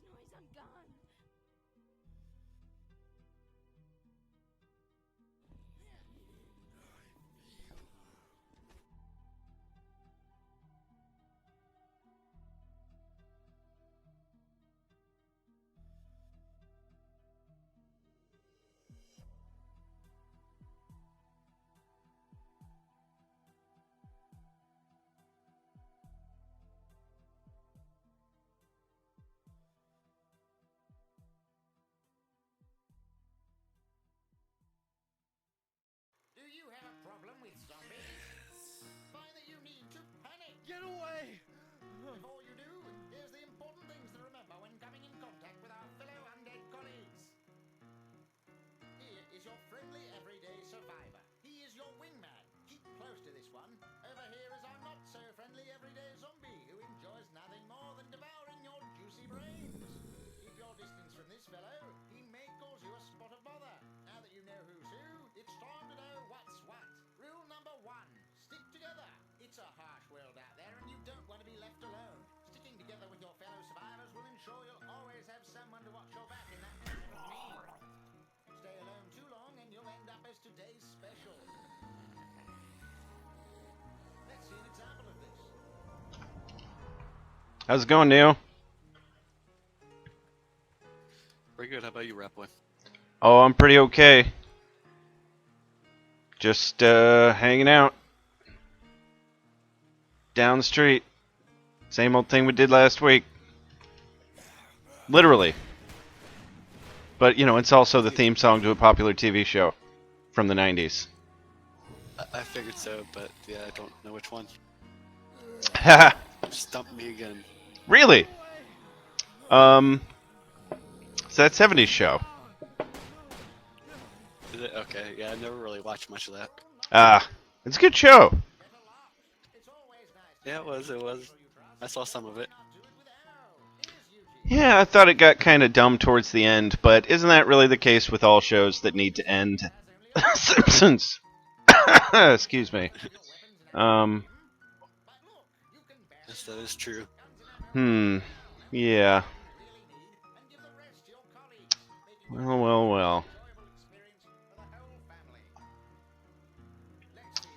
noise, I'm gone. Do you have a problem with zombies? Find that you need to panic. Get away! Before you do, here's the important things to remember when coming in contact with our fellow undead colleagues. Here is your friendly everyday survivor. He is your wingman. Keep close to this one. Over here is our not so friendly everyday zombie who enjoys nothing more than devouring your juicy brains. Keep your distance from this fellow. He may cause you a spot of bother. Now that you know who's who, it's time to know what's what. Rule number 1, stick together. It's a harsh world out there and you don't want to be left alone. Sticking together with your fellow survivors will ensure you'll always have someone to watch your back in that time of need. Stay alone too long and you'll end up as today's special. Let's see an example of this. How's it going, Neo? Very good. How about you, Ratboy? Oh, I'm pretty okay. Just hanging out down the street. Same old thing we did last week. Literally. But, you know, it's also the theme song to a popular TV show from the 90s. I figured so, but yeah, I don't know which one. Haha. Stump me again. Really? It's that 70s show. Is it? Okay, yeah, I never really watched much of that. It's a good show. Yeah, it was. I saw some of it. Yeah, I thought it got kind of dumb towards the end, but isn't that really the case with all shows that need to end? Simpsons. Excuse me. Yes, that is true. Yeah. Well.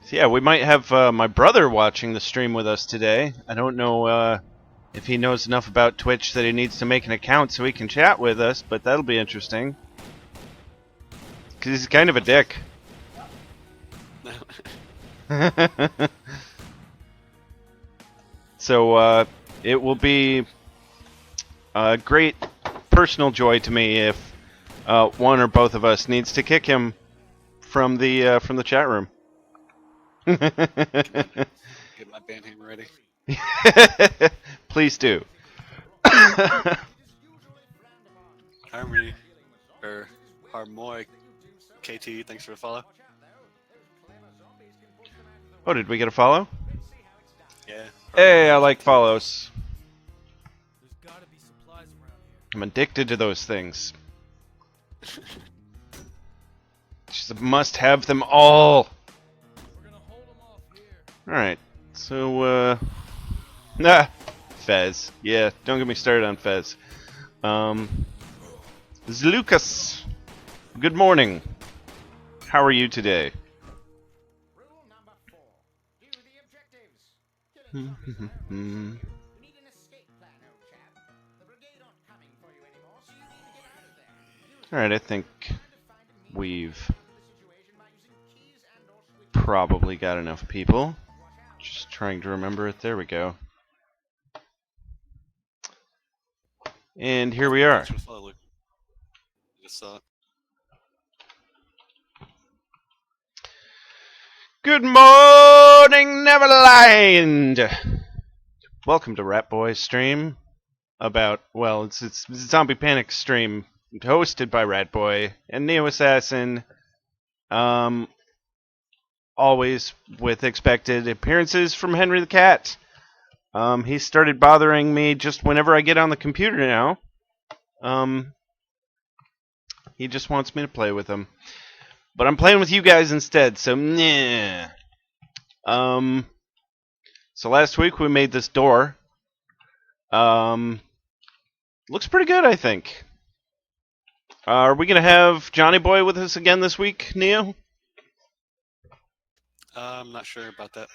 So yeah, we might have my brother watching the stream with us today. I don't know if he knows enough about Twitch that he needs to make an account so he can chat with us, but that'll be interesting. Because he's kind of a dick. So it will be a great personal joy to me if one or both of us needs to kick him from the chat room. Get my band name ready. Please do. Harmony, or Harmoy, KT, thanks for the follow. Oh, did we get a follow? Yeah. Hey, I like follows. I'm addicted to those things. Just must have them all. Alright, so, Fez. Yeah, don't get me started on Fez. Zlukas, good morning. How are you today? Rule number 4, do the objectives. Killing zombies alone. You need an escape plan, old chap. The brigade aren't coming for you anymore, so you need to get out of there. Alright, I think we've probably got enough people. Just trying to remember it. There we go. And here we are. Thanks for the follow, Luke. Just saw it. Good morning, Neverland! Welcome to Ratboy's stream about, well, it's Zombie Panic stream hosted by Ratboy and NeoAssassin. Always with expected appearances from Henry the Cat. He started bothering me just whenever I get on the computer now. He just wants me to play with him. But I'm playing with you guys instead, so nah. So last week we made this door. looks pretty good, I think. Are we going to have Johnny Boy with us again this week, Neo? I'm not sure about that.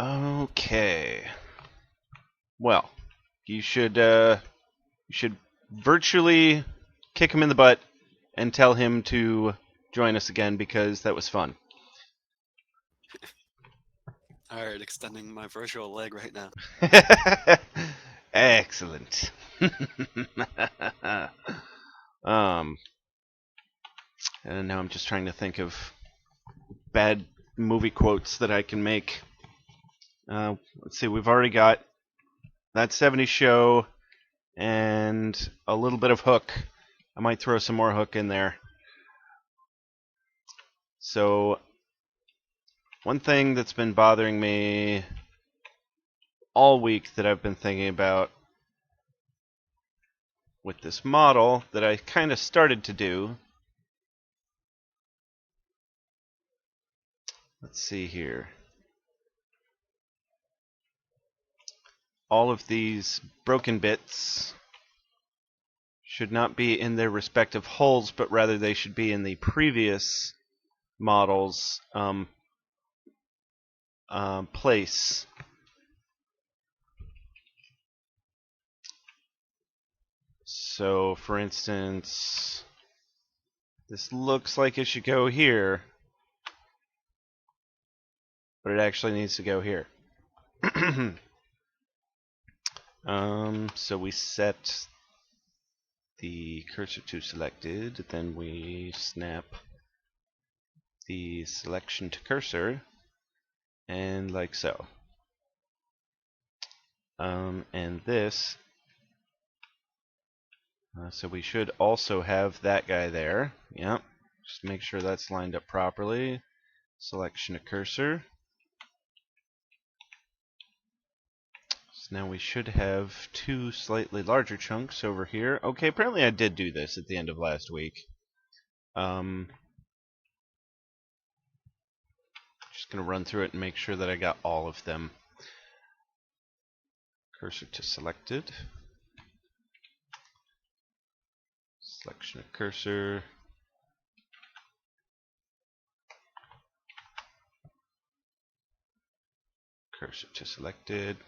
Okay. Well, you should virtually kick him in the butt and tell him to join us again because that was fun. Alright, extending my virtual leg right now. Excellent. And now I'm just trying to think of bad movie quotes that I can make. Let's see, we've already got that 70s show and a little bit of Hook. I might throw some more Hook in there. So, one thing that's been bothering me all week that I've been thinking about with this model that I kind of started to do. Let's see here. All of these broken bits should not be in their respective hulls, but rather they should be in the previous model's place. So, for instance, this looks like it should go here, but it actually needs to go here. So we set the cursor to selected, then we snap the selection to cursor, and like so. And this, so we should also have that guy there. Yep, just make sure that's lined up properly. Selection to cursor. So now we should have two slightly larger chunks over here. Okay, apparently I did do this at the end of last week. Just going to run through it and make sure that I got all of them. Cursor to selected. Selection of cursor. Cursor to selected.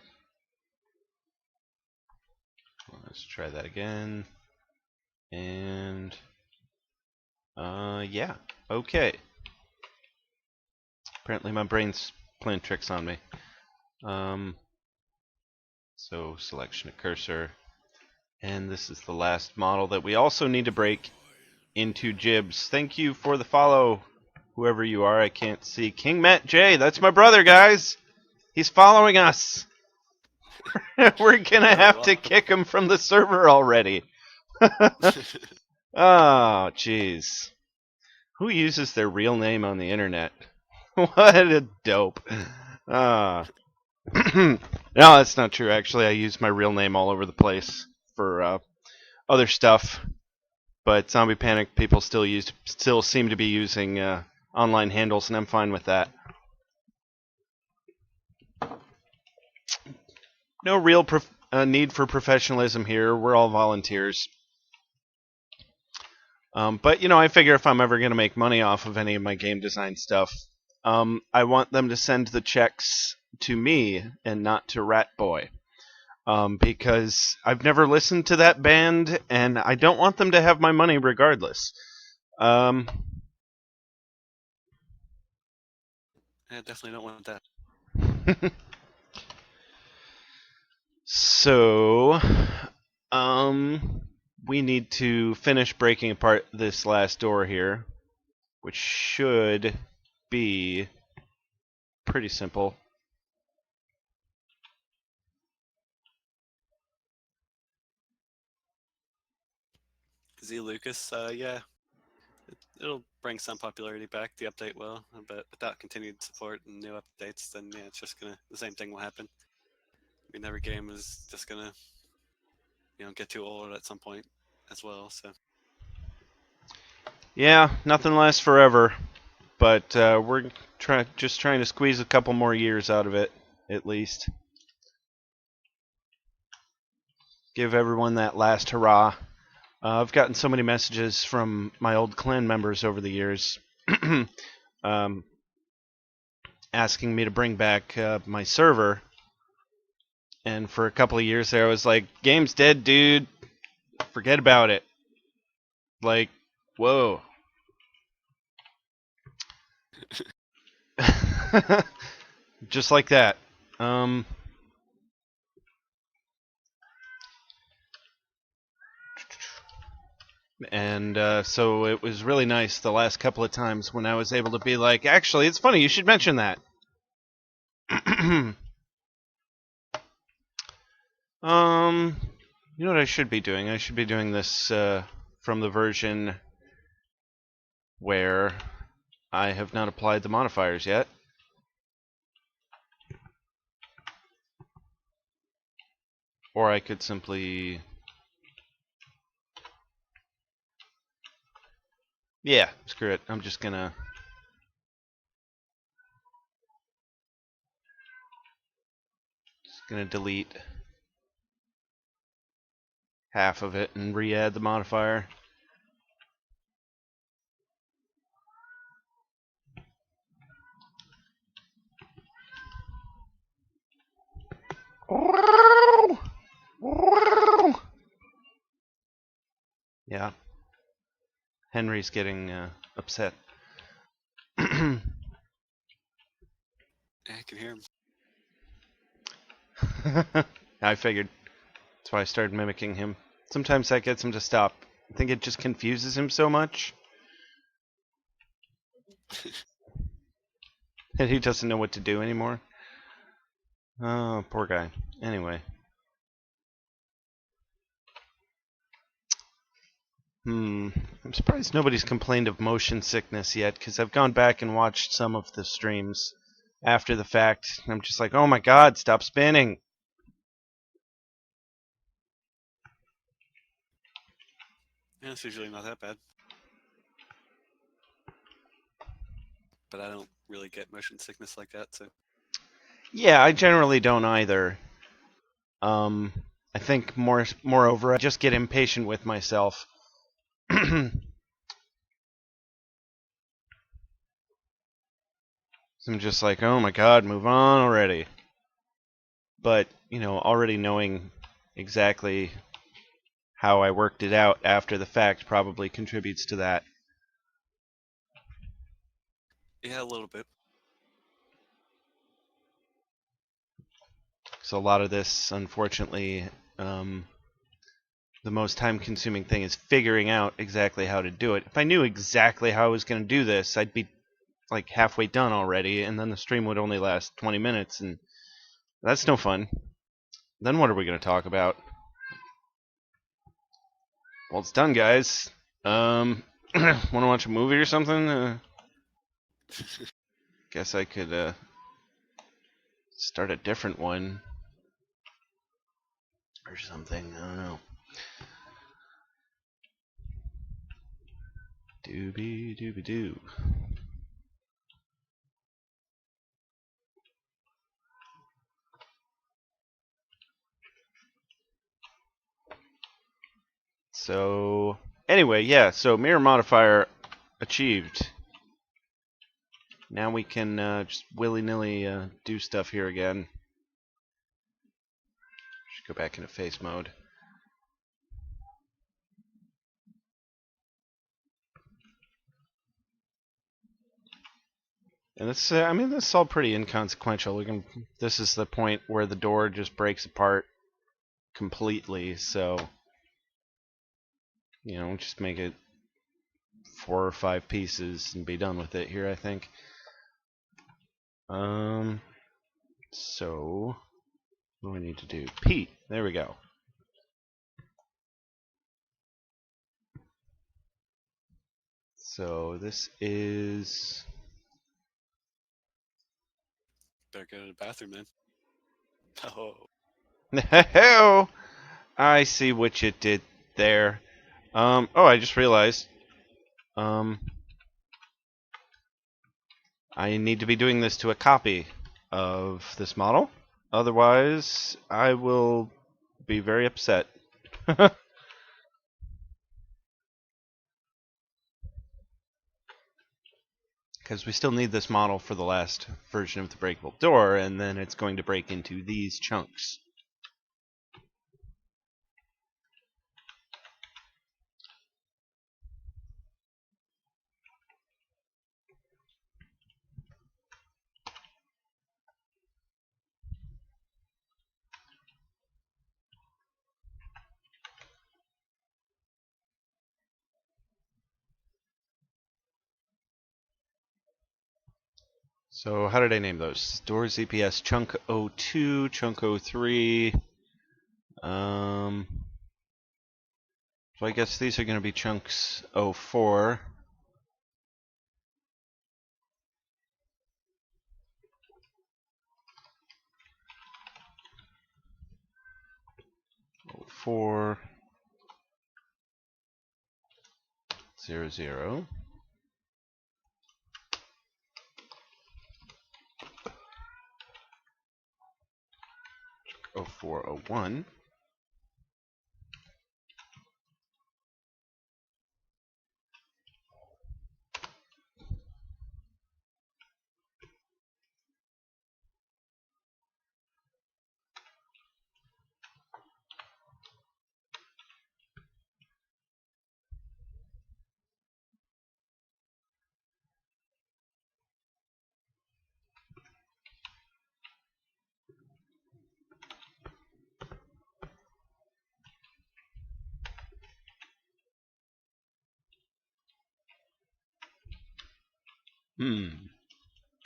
Let's try that again. And yeah, okay. Apparently my brain's playing tricks on me. So selection of cursor. And this is the last model that we also need to break into Jibs. Thank you for the follow, whoever you are. I can't see. King Matt J, that's my brother, guys. He's following us. We're gonna have to kick him from the server already. Oh, jeez. Who uses their real name on the internet? What a dope. No, that's not true. Actually, I use my real name all over the place for other stuff. But Zombie Panic people still seem to be using online handles, and I'm fine with that. No real need for professionalism here. We're all volunteers. But, you know, I figure if I'm ever going to make money off of any of my game design stuff, I want them to send the checks to me and not to Ratboy. Because I've never listened to that band, and I don't want them to have my money regardless. I definitely don't want that. So, we need to finish breaking apart this last door here, which should be pretty simple. Z Lucas, yeah, it'll bring some popularity back. The update will, but without continued support and new updates, then yeah, it's just the same thing will happen. I mean, every game is just gonna, get too old at some point as well. So Yeah, nothing lasts forever, but we're just trying to squeeze a couple more years out of it, at least. give everyone that last hurrah. I've gotten so many messages from my old clan members over the years asking me to bring back my server. And for a couple of years there, I was like, game's dead, dude. Forget about it. Like, whoa. Just like that. And so it was really nice the last couple of times when I was able to be like, actually, it's funny, you should mention that. You know what I should be doing? I should be doing this from the version where I have not applied the modifiers yet. Or I could simply... Yeah, screw it. I'm just gonna... delete half of it and re-add the modifier. Yeah. Henry's getting upset. Yeah, I can hear him. I figured. That's why I started mimicking him. Sometimes that gets him to stop. I think it just confuses him so much. And he doesn't know what to do anymore. Oh, poor guy. Anyway. I'm surprised nobody's complained of motion sickness yet, because I've gone back and watched some of the streams after the fact. And I'm just like, oh my god, stop spinning. Yeah, it's usually not that bad. But I don't really get motion sickness like that, so... Yeah, I generally don't either. I think moreover, I just get impatient with myself. I'm just like, oh my god, move on already. But, already knowing exactly how I worked it out after the fact probably contributes to that. Yeah, a little bit. So a lot of this, unfortunately, the most time-consuming thing is figuring out exactly how to do it. If I knew exactly how I was going to do this, I'd be like halfway done already, and then the stream would only last 20 minutes, and that's no fun. Then what are we going to talk about? Well, it's done, guys. Want to watch a movie or something? Guess I could start a different one or something. I don't know. Doobie doobie doo. So anyway, yeah. So mirror modifier achieved. Now we can just willy-nilly do stuff here again. Should go back into face mode. And this, I mean, this is all pretty inconsequential. This is the point where the door just breaks apart completely. So, just make it 4 or 5 pieces and be done with it here, I think. So what do we need to do? Pete. There we go. So this is... Better go to the bathroom then. Oh. Oh, I see what you did there. Oh, I just realized. I need to be doing this to a copy of this model. Otherwise, I will be very upset. Because we still need this model for the last version of the breakable door, and then it's going to break into these chunks. So how did I name those? Door ZPS chunk 02, chunk 03. So I guess these are going to be chunks 04. Four 00 0401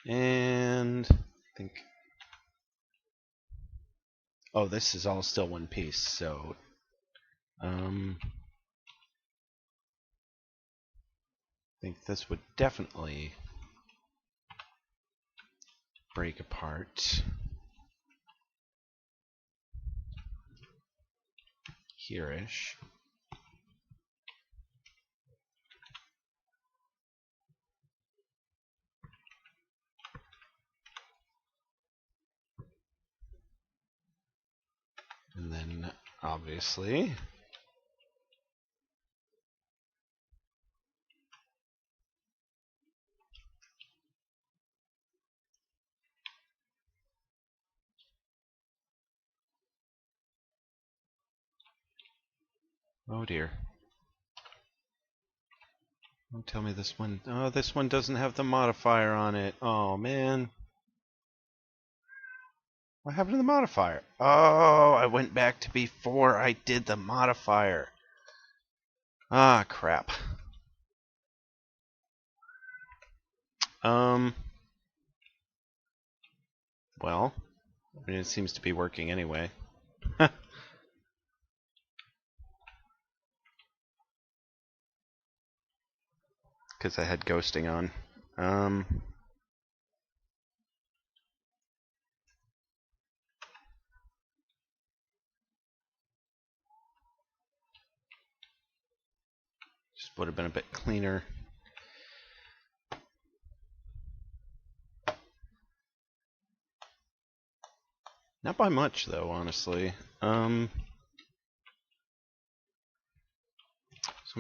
and I think, oh, this is all still one piece, so I think this would definitely break apart here-ish. And then, obviously, oh dear. Don't tell me this one, oh, this one doesn't have the modifier on it. Oh, man. What happened to the modifier? Oh, I went back to before I did the modifier. Ah, crap. Well, I mean, it seems to be working anyway. Because I had ghosting on. Just would have been a bit cleaner. Not by much, though, honestly. So I'm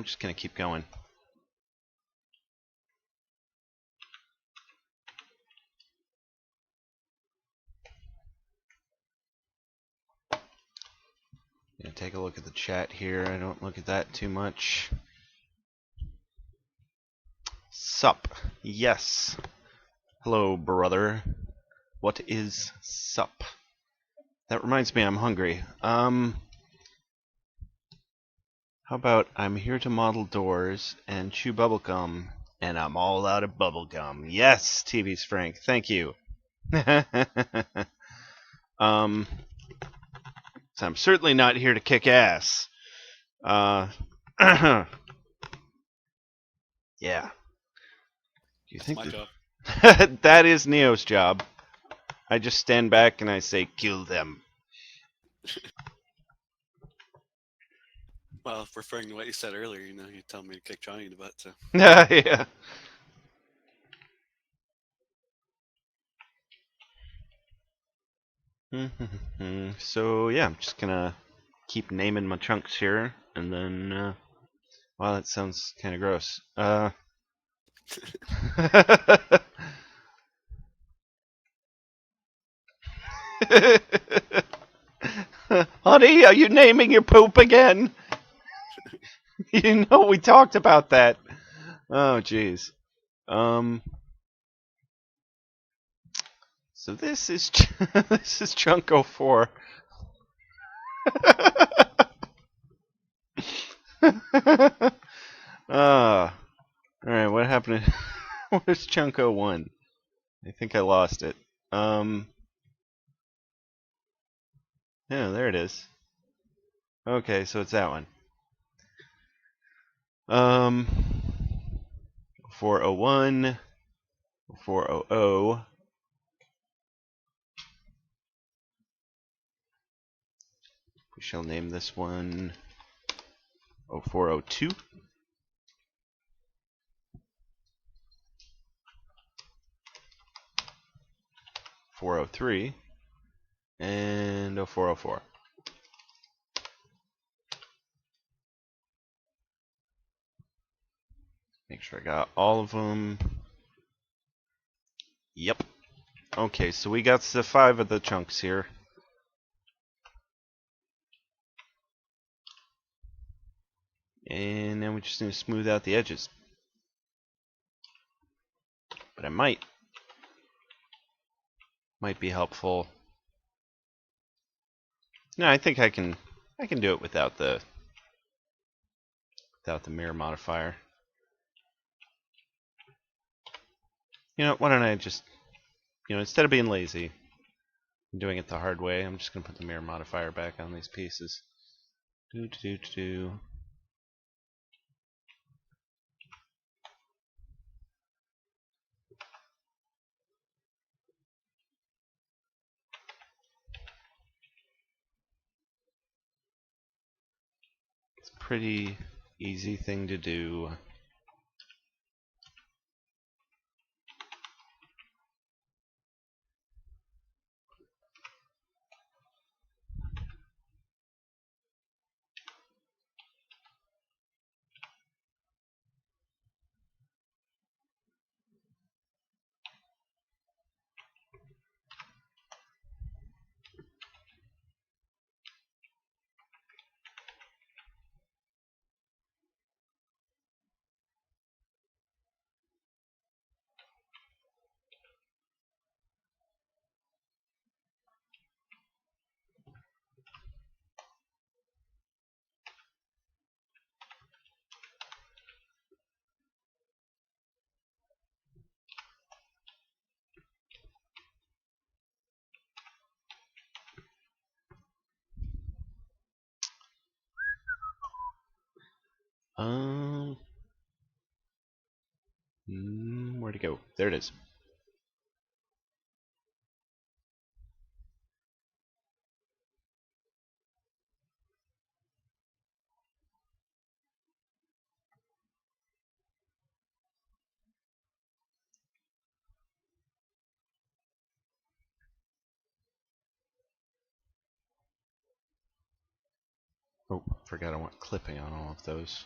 just going to keep going. Yeah, take a look at the chat here. I don't look at that too much. Sup. Yes. Hello, brother. What is sup? That reminds me, I'm hungry. How about I'm here to model doors and chew bubblegum, and I'm all out of bubblegum. Yes, TV's Frank. Thank you. So I'm certainly not here to kick ass. Yeah. Do you That's think my job. that is Neo's job? I just stand back and I say, kill them. Well, referring to what you said earlier, you know, you tell me to kick Johnny in the butt, so. Yeah. So yeah, I'm just gonna keep naming my chunks here, and then, wow, that sounds kind of gross. Honey, are you naming your poop again? You know we talked about that. Oh, jeez. So this is this is chunk 04. All right, what happened? Where's chunk 01? I think I lost it. Yeah, there it is. Okay, so it's that one. 401, 400. We shall name this one 0402. 403 and 0404. Make sure I got all of them. Yep. Okay, so we got the 5 of the chunks here. And then we just need to smooth out the edges. But I might be helpful. No, I think I can do it without the mirror modifier. You know, why don't I just, instead of being lazy and doing it the hard way, I'm just gonna put the mirror modifier back on these pieces. It's a pretty easy thing to do. Where'd it go? There it is. Oh, forgot I want clipping on all of those.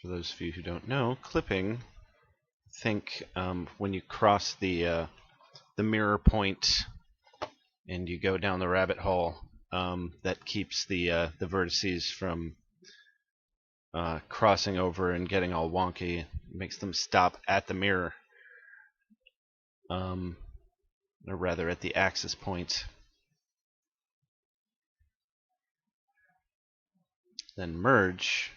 For those of you who don't know, clipping, think when you cross the mirror point and you go down the rabbit hole, that keeps the vertices from crossing over and getting all wonky. It makes them stop at the mirror, or rather at the axis point. Then merge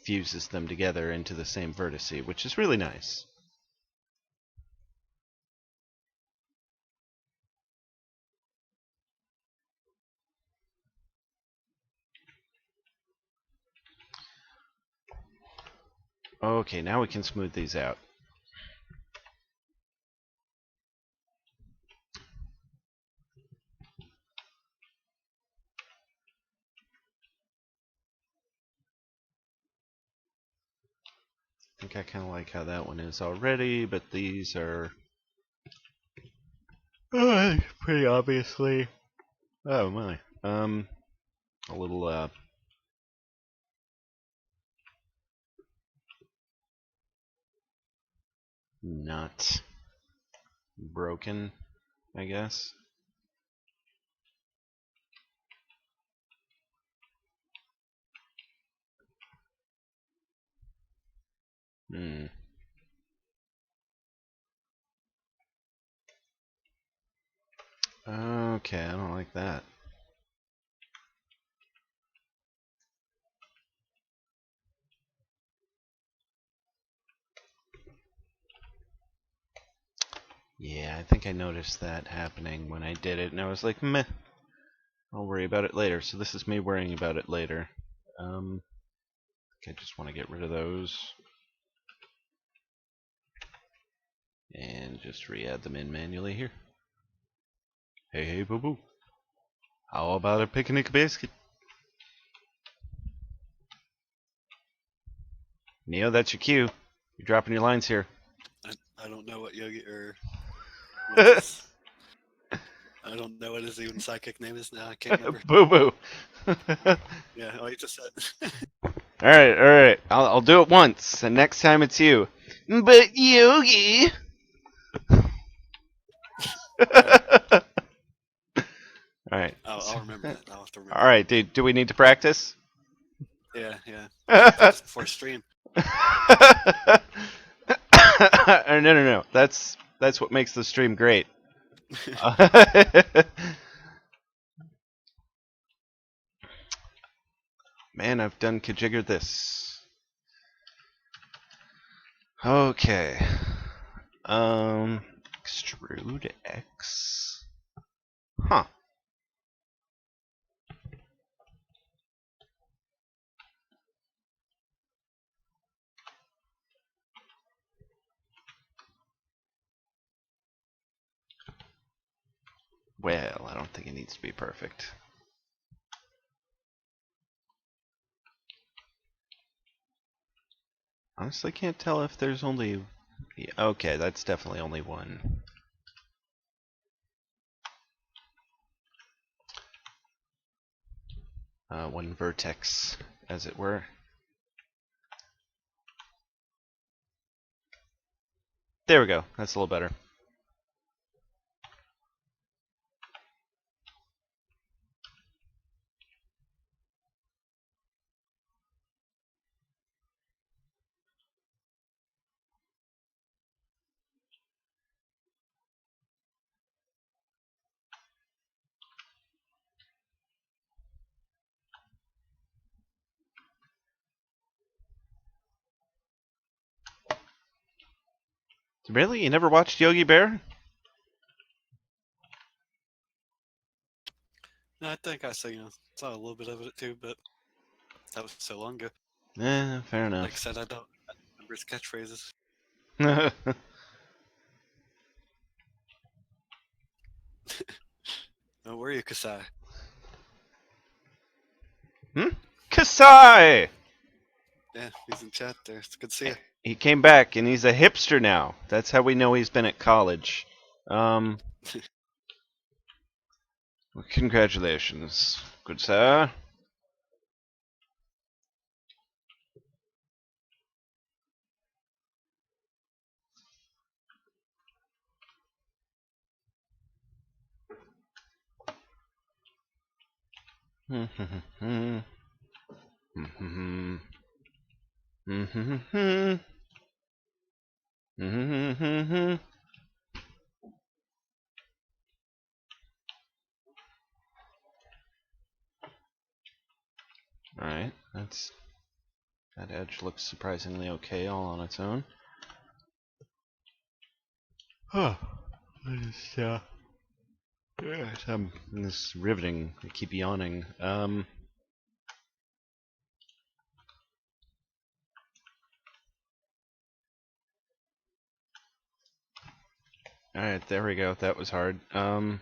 fuses them together into the same vertice, which is really nice. Okay, now we can smooth these out. I think I kind of like how that one is already, but these are Pretty obviously. Oh my. A little not broken, I guess. Hmm. Okay, I don't like that. Yeah, I think I noticed that happening when I did it, and I was like, meh, I'll worry about it later. So this is me worrying about it later. I just want to get rid of those. And just re-add them in manually here. Hey, hey, boo boo. How about a picnic basket? Neo, that's your cue. You're dropping your lines here. I don't know what Yogi or what's his. I don't know what his even psychic name is now. I can't remember. Boo boo. Yeah, oh, he just said. Alright. I'll do it once, and next time it's you. But Yogi. Alright. I'll remember that. I'll have to remember. Alright, dude, do we need to practice? Yeah. Practice before stream. No. That's what makes the stream great. Man, I've done kajigger this. Okay. Extrude X. Huh. Well, I don't think it needs to be perfect. Honestly, can't tell if there's only... Okay, that's definitely only one. One vertex, as it were. There we go. That's a little better. Really? You never watched Yogi Bear? No, I think I saw a little bit of it too, but that was so long ago. Fair enough. Like I said, I don't remember his catchphrases. Don't worry, Kasai. Kasai! Yeah, he's in chat there. It's good to see you. He came back, and he's a hipster now. That's how we know he's been at college. Congratulations, good sir. Alright, that edge looks surprisingly okay all on its own. This is riveting. I keep yawning. Alright, there we go. That was hard. How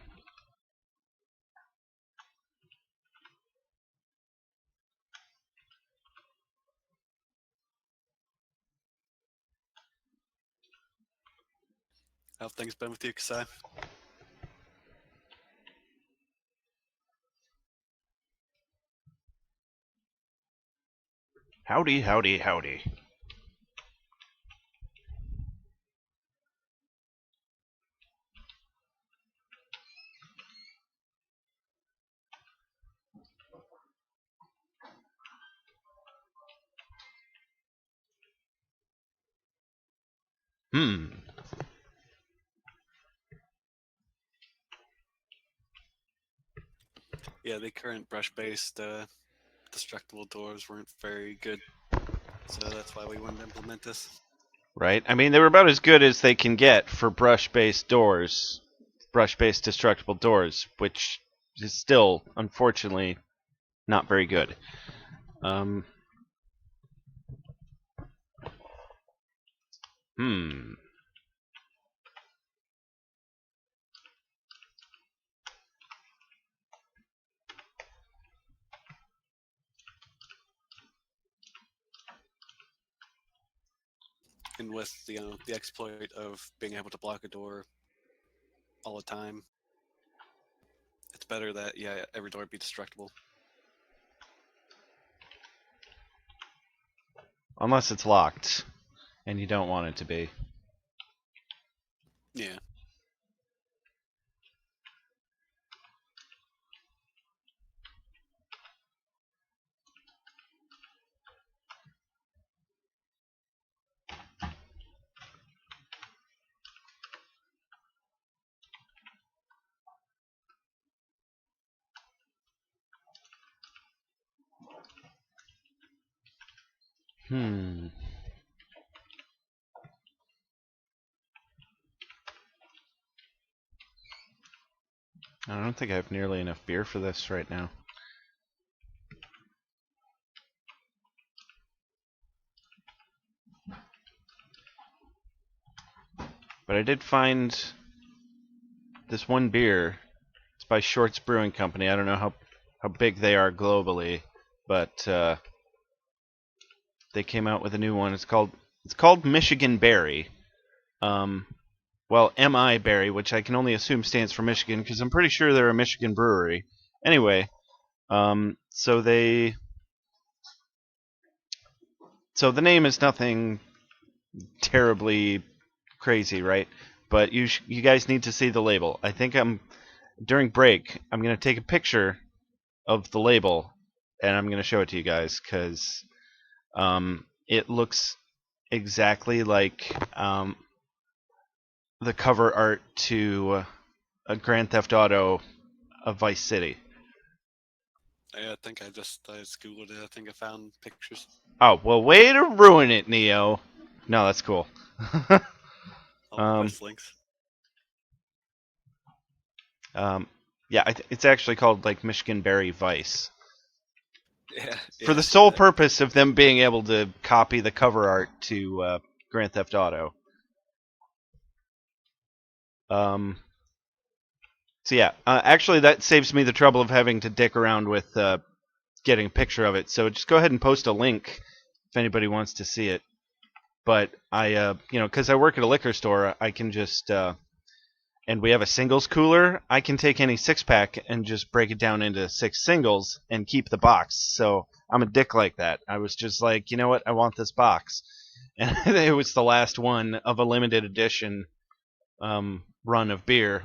have things been with you, Kasai? Howdy, howdy, howdy. Yeah, the current brush-based destructible doors weren't very good, so that's why we wanted to implement this. Right? I mean, they were about as good as they can get for brush-based doors, brush-based destructible doors, which is still, unfortunately, not very good. And with the exploit of being able to block a door all the time, it's better that every door be destructible. Unless it's locked, and you don't want it to be. Yeah. I don't think I have nearly enough beer for this right now. But I did find this one beer. It's by Shorts Brewing Company. I don't know how big they are globally, but they came out with a new one. It's called Michigan Berry. Well, MI Berry, which I can only assume stands for Michigan, because I'm pretty sure they're a Michigan brewery. Anyway, so the name is nothing terribly crazy, right? But you guys need to see the label. I think during break I'm gonna take a picture of the label and I'm gonna show it to you guys because it looks exactly like the cover art to a Grand Theft Auto of Vice City. I think I just Googled it. I think I found pictures. Oh, well, way to ruin it, Neo. No, that's cool. I'll post links. Yeah, it's actually called like Michigan Berry Vice. Yeah. For the sole purpose of them being able to copy the cover art to Grand Theft Auto. So yeah, actually that saves me the trouble of having to dick around with getting a picture of it. So just go ahead and post a link if anybody wants to see it. But I, because I work at a liquor store, I can just, and we have a singles cooler, I can take any 6-pack and just break it down into 6 singles and keep the box. So I'm a dick like that. I was just like, you know what, I want this box. And it was the last one of a limited edition run of beer.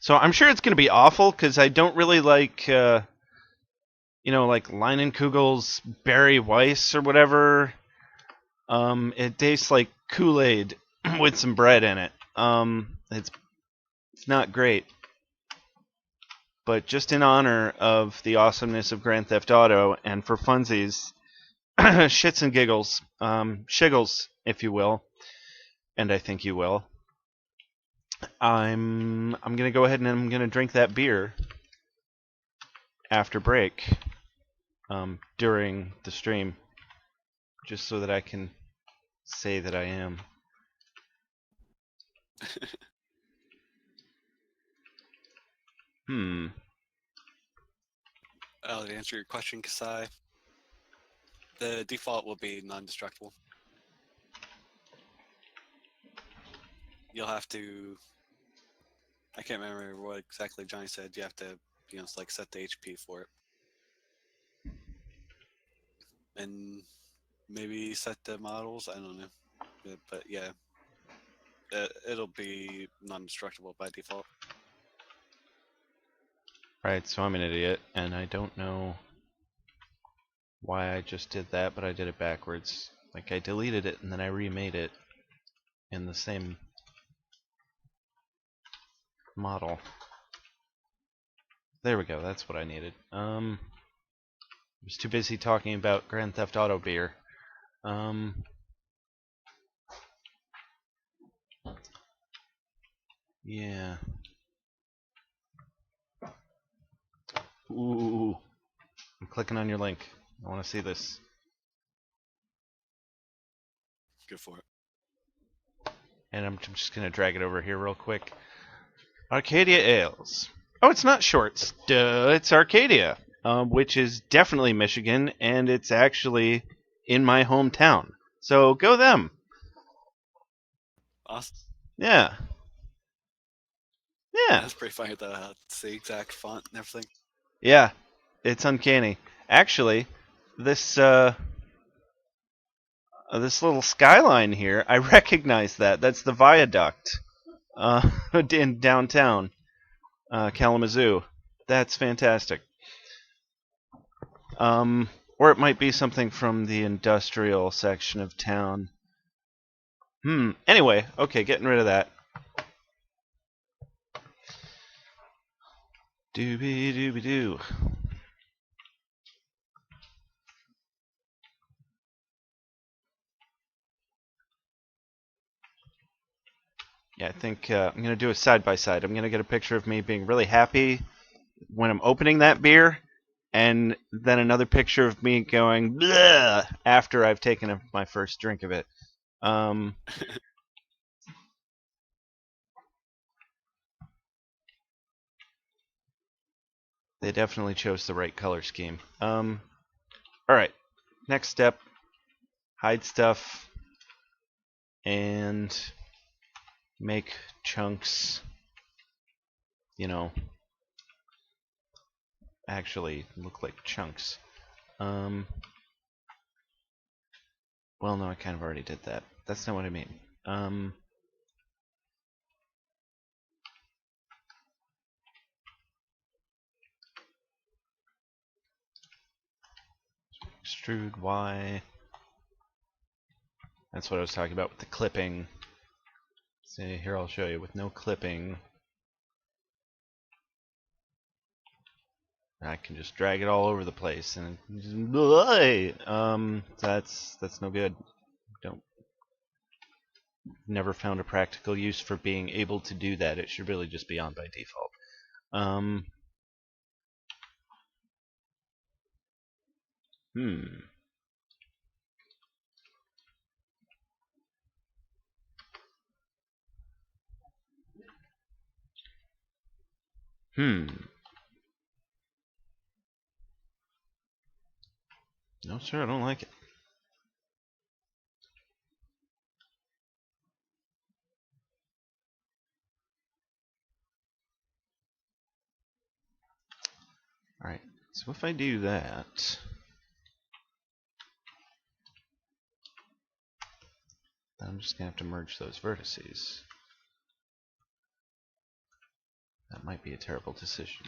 So I'm sure it's going to be awful because I don't really like, like Leinenkugel's Berry Weiss or whatever. It tastes like Kool-Aid with some bread in it. It's not great. But just in honor of the awesomeness of Grand Theft Auto and for funsies, shits and giggles, shiggles, if you will, and I think you will, I'm gonna go ahead and I'm gonna drink that beer after break during the stream, just so that I can say that I am. To answer your question, Kasai, the default will be non-destructible. You'll have to. I can't remember what exactly Johnny said. You have to, set the HP for it. and maybe set the models. I don't know, but yeah, it'll be non-destructible by default. Right, so I'm an idiot, and I don't know why I just did that, but I did it backwards. Like, I deleted it, and then I remade it in the same model. There we go, that's what I needed. I was too busy talking about Grand Theft Auto beer. Yeah. Ooh. I'm clicking on your link. I want to see this. Go for it. And I'm just going to drag it over here real quick. Arcadia Ales. Oh, it's not Shorts. Duh, it's Arcadia, which is definitely Michigan, and it's actually in my hometown. So go them. Awesome. Yeah. Yeah. That's pretty funny that it's the exact font and everything. Yeah. It's uncanny. Actually, this this little skyline here, I recognize that. That's the viaduct in downtown Kalamazoo. That's fantastic. Or it might be something from the industrial section of town. Anyway, okay, getting rid of that. Doobie doobie doo. Yeah, I think I'm going to do a side by side. I'm going to get a picture of me being really happy when I'm opening that beer, and then another picture of me going bleh after I've taken my first drink of it. They definitely chose the right color scheme. All right, next step: hide stuff and make chunks. You know, actually look like chunks. Well, no, I kind of already did that. That's not what I mean. Extrude Y. That's what I was talking about with the clipping. See, here I'll show you with no clipping. I can just drag it all over the place, and that's no good. Don't never found a practical use for being able to do that. It should really just be on by default. No, sir, I don't like it. Alright, so if I do that, then I'm just going to have to merge those vertices. That might be a terrible decision.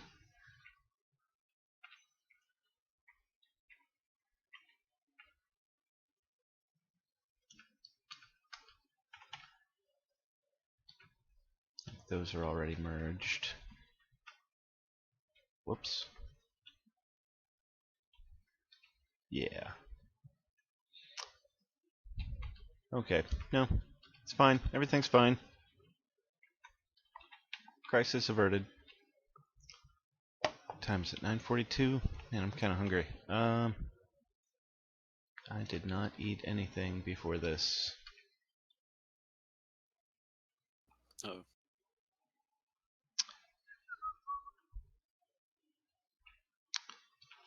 Those are already merged. Whoops. Yeah. Okay, no, it's fine. Everything's fine. Crisis averted. Time's at 9:42, and I'm kind of hungry. I did not eat anything before this. Oh.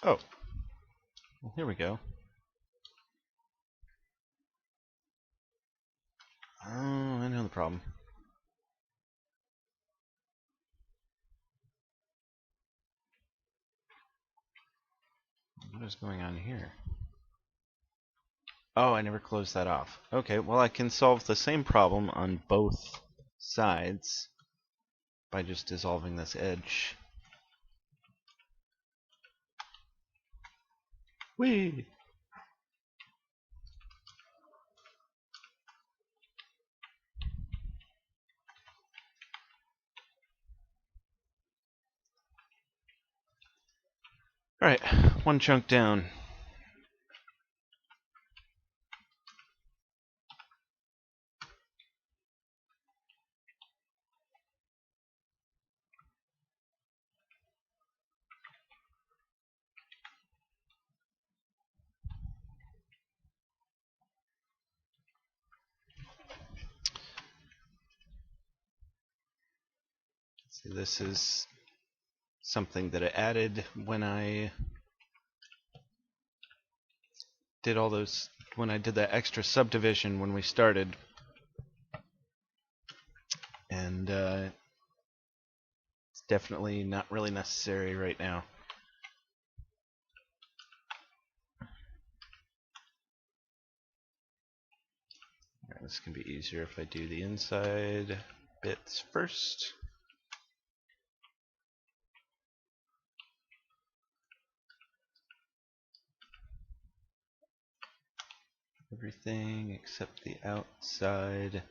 Oh. Well, here we go. Oh, I know the problem. What is going on here? Oh, I never closed that off. Okay, well I can solve the same problem on both sides by just dissolving this edge. Whee! Alright, one chunk down. See, this is something that I added when I did all those, when I did that extra subdivision when we started. And it's definitely not really necessary right now. Alright, this can be easier if I do the inside bits first. Everything except the outside.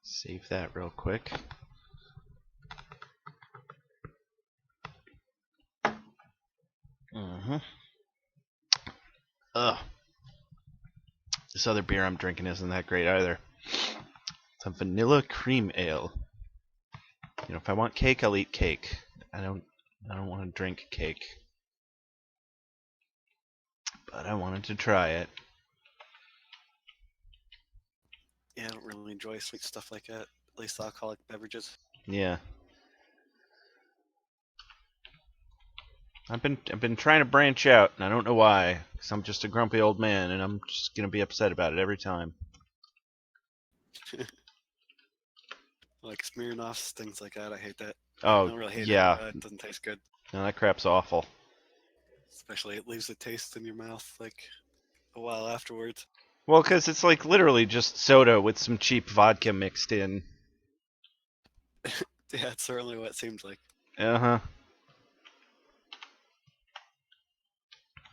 Save that real quick. Ugh. This other beer I'm drinking isn't that great either. It's a vanilla cream ale. You know, if I want cake, I'll eat cake. I don't want to drink cake. But I wanted to try it. Yeah, I don't really enjoy sweet stuff like that. At least alcoholic beverages. Yeah. I've been trying to branch out, and I don't know why. Because I'm just a grumpy old man, and I'm just gonna be upset about it every time. Like Smirnoffs, things like that. I hate that. I Oh, don't really hate yeah. it. It doesn't taste good. No, that crap's awful. Especially it leaves a taste in your mouth like a while afterwards. Well, because it's like literally just soda with some cheap vodka mixed in. Yeah, it's certainly what it seems like. Uh-huh.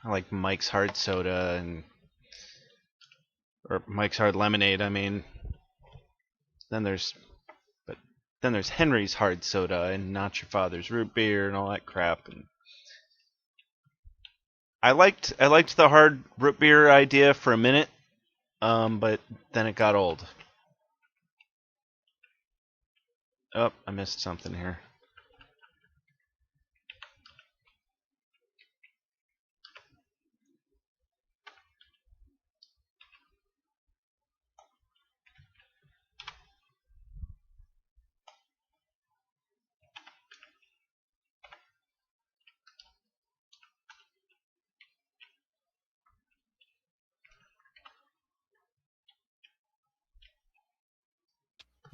I like Mike's Hard Soda or Mike's Hard Lemonade, I mean. Then there's Henry's Hard Soda and Not Your Father's Root Beer and all that crap. And I liked the hard root beer idea for a minute, but then it got old. Oh, I missed something here.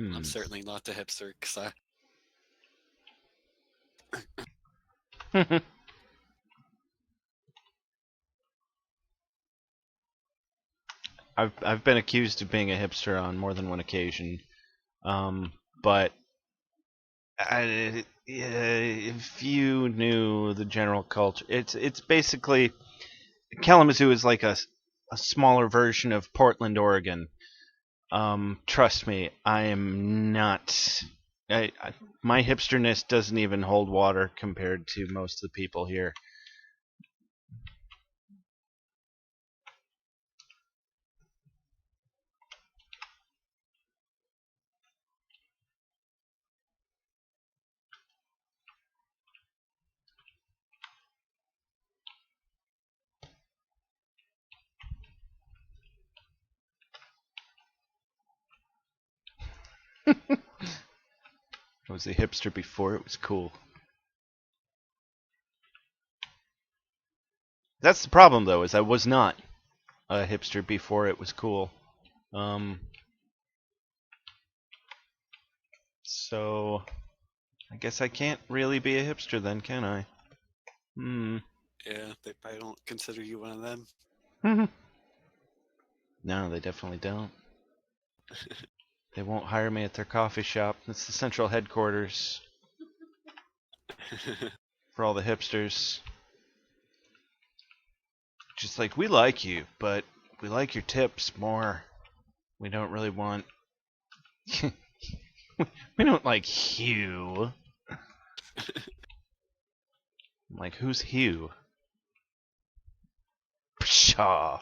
I'm certainly not the hipster because I've been accused of being a hipster on more than one occasion, but if you knew the general culture, it's basically Kalamazoo is like a smaller version of Portland, Oregon. Trust me, I am not. My hipsterness doesn't even hold water compared to most of the people here. I was a hipster before it was cool. That's the problem, though, is I was not a hipster before it was cool. So I guess I can't really be a hipster then, can I? Yeah, they probably don't consider you one of them. No, they definitely don't. They won't hire me at their coffee shop. It's the central headquarters for all the hipsters. Just like, we like you, but we like your tips more. We don't really want... we don't like Hugh. I'm like, who's Hugh? Pshaw.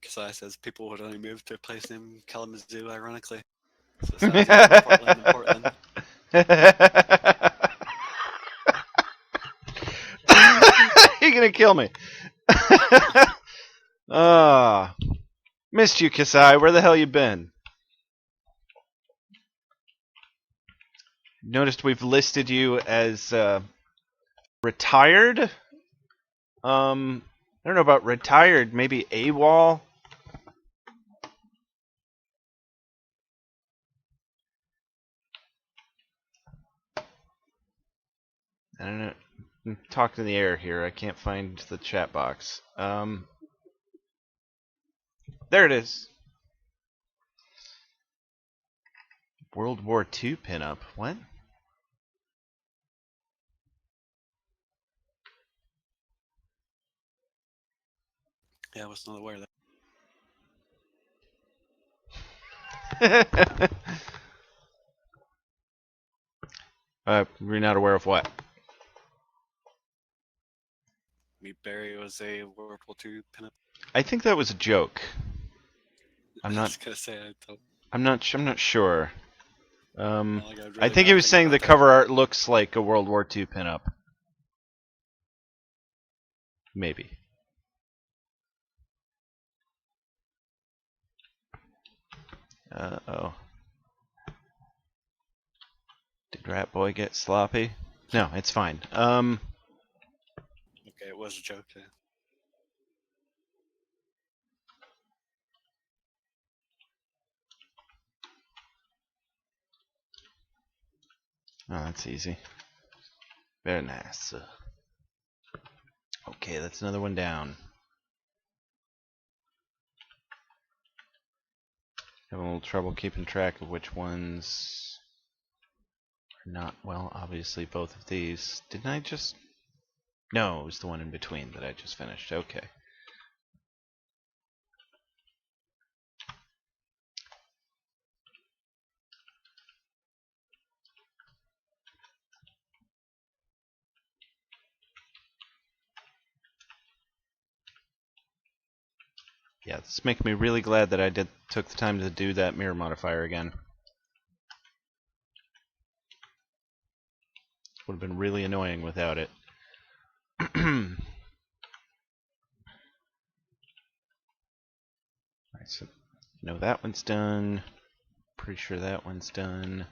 Kasai says people would only move to a place named Kalamazoo, ironically. So it sounds like Portland and Portland. You're gonna kill me. Missed you, Kasai. Where the hell you been? Noticed we've listed you as retired. I don't know about retired. Maybe AWOL. I don't know. I'm talking in the air here. I can't find the chat box. There it is. World War II pinup. What? Yeah, I wasn't aware of that. We're not aware of what? Me Barry was a World War II pinup. I think that was a joke. I'm I not. was gonna say I don't. I'm not sure. Well, I got a I really think he bad was thing saying the about that. cover art looks like a World War II pinup. Maybe. Uh-oh. Did Ratboy get sloppy? No, it's fine. Okay, it was a joke. Yeah. Oh, that's easy. Very nice. Okay, that's another one down. Having a little trouble keeping track of which ones are not. Well, obviously both of these. Didn't I just... No, it was the one in between that I just finished. Okay. Yeah, this makes me really glad that I took the time to do that mirror modifier again. Would have been really annoying without it. Alright, so that one's done. Pretty sure that one's done.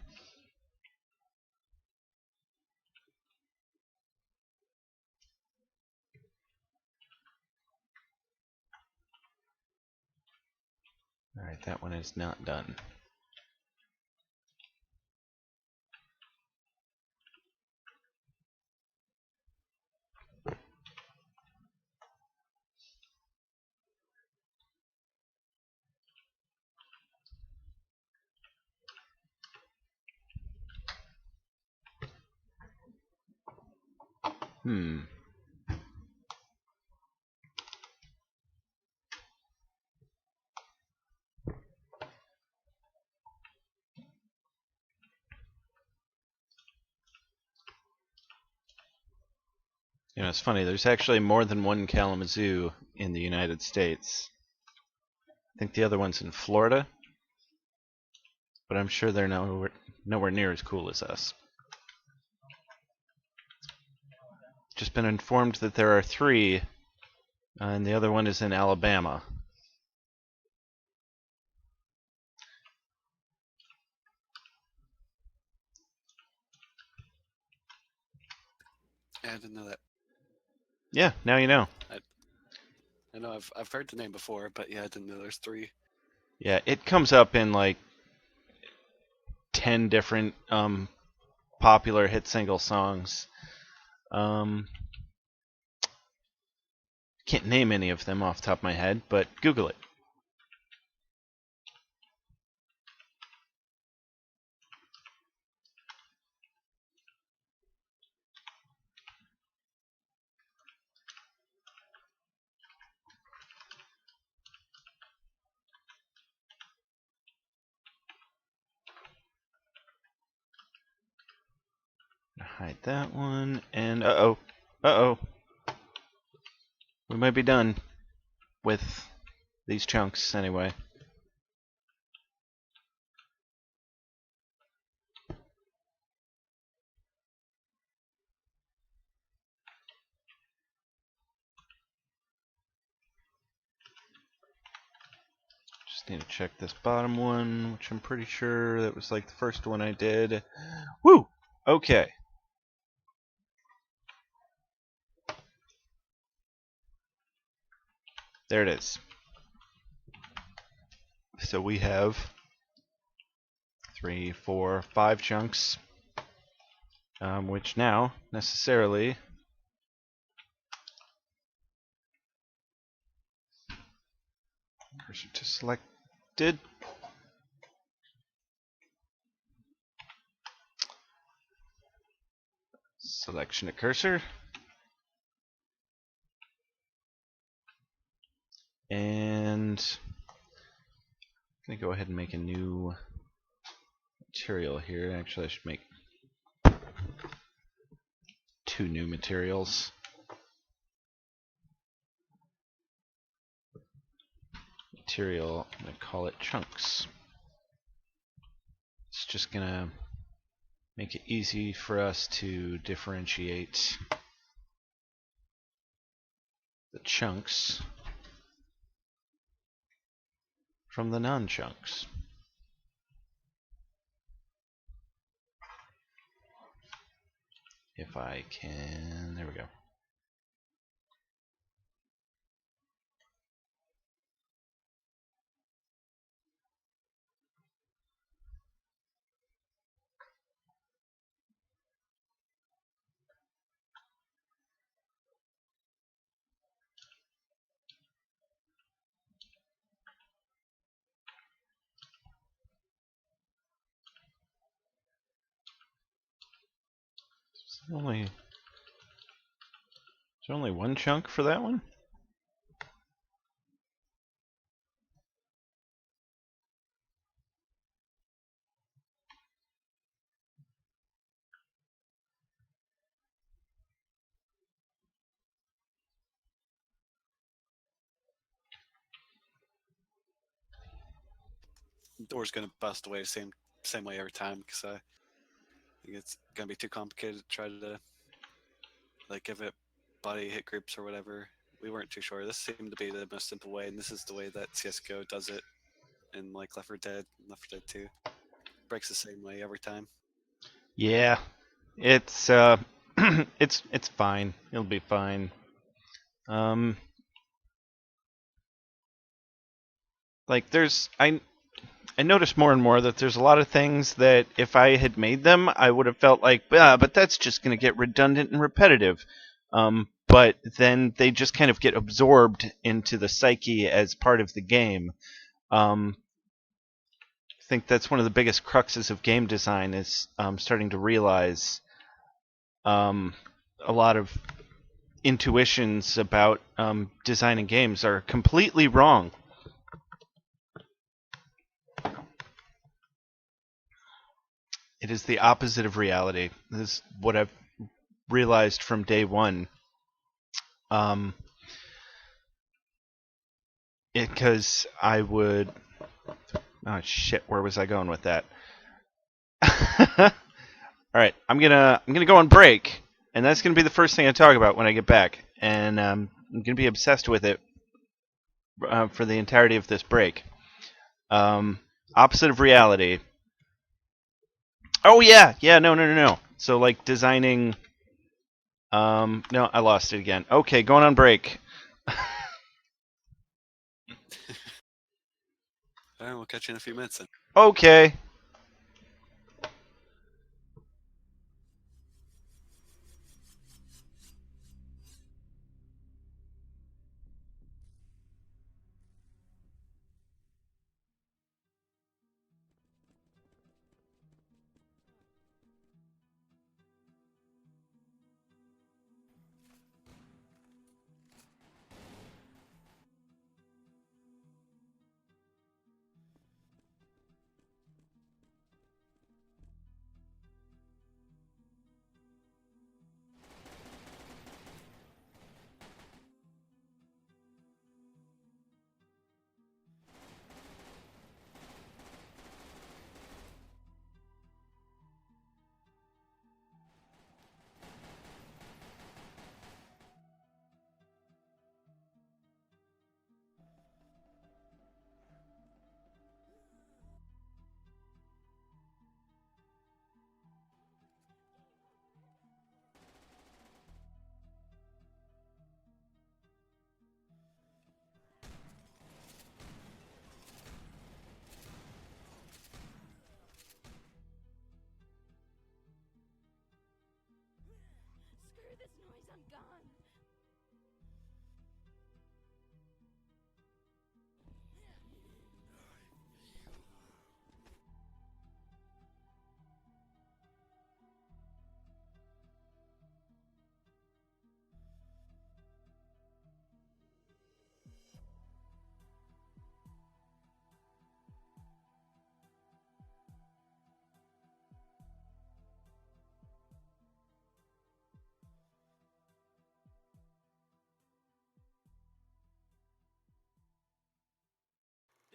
Alright, that one is not done. You know, it's funny. There's actually more than one Kalamazoo in the United States. I think the other one's in Florida, but I'm sure they're nowhere near as cool as us. Just been informed that there are 3, and the other one is in Alabama. Yeah, I didn't know that. Yeah, now you know. I know I've heard the name before, but yeah, I didn't know there's 3. Yeah, it comes up in like 10 different popular hit single songs. Can't name any of them off the top of my head, but Google it. Hide that one, and uh-oh. We might be done with these chunks anyway. Just need to check this bottom one, which I'm pretty sure that was like the first one I did. Woo! Okay. There it is. So we have 3, 4, 5 chunks, which now necessarily cursor to selected. Selection of cursor. And I'm going to go ahead and make a new material here. Actually, I should make 2 new materials. Material, I'm going to call it chunks. It's just going to make it easy for us to differentiate the chunks from the non-chunks. If I can, there we go. Is there only one chunk for that one? The door's gonna bust away the same way every time because I think it's gonna be too complicated to try to like give it body hit groups or whatever. We weren't too sure. This seemed to be the most simple way, and this is the way that CS:GO does it in like Left 4 Dead, Left 4 Dead 2. Breaks the same way every time. Yeah, it's it's fine. It'll be fine. Like I noticed more and more that there's a lot of things that if I had made them, I would have felt like, but that's just going to get redundant and repetitive. But then they just kind of get absorbed into the psyche as part of the game. I think that's one of the biggest cruxes of game design is starting to realize a lot of intuitions about designing games are completely wrong. It is the opposite of reality. This is what I've realized from day one. Because I would. Oh shit! Where was I going with that? All right, I'm gonna go on break, and that's gonna be the first thing I talk about when I get back, and I'm gonna be obsessed with it for the entirety of this break. Opposite of reality. Oh yeah, no. So like designing. No, I lost it again. Okay, going on break. All right, we'll catch you in a few minutes then. Okay. Screw this noise, I'm gone.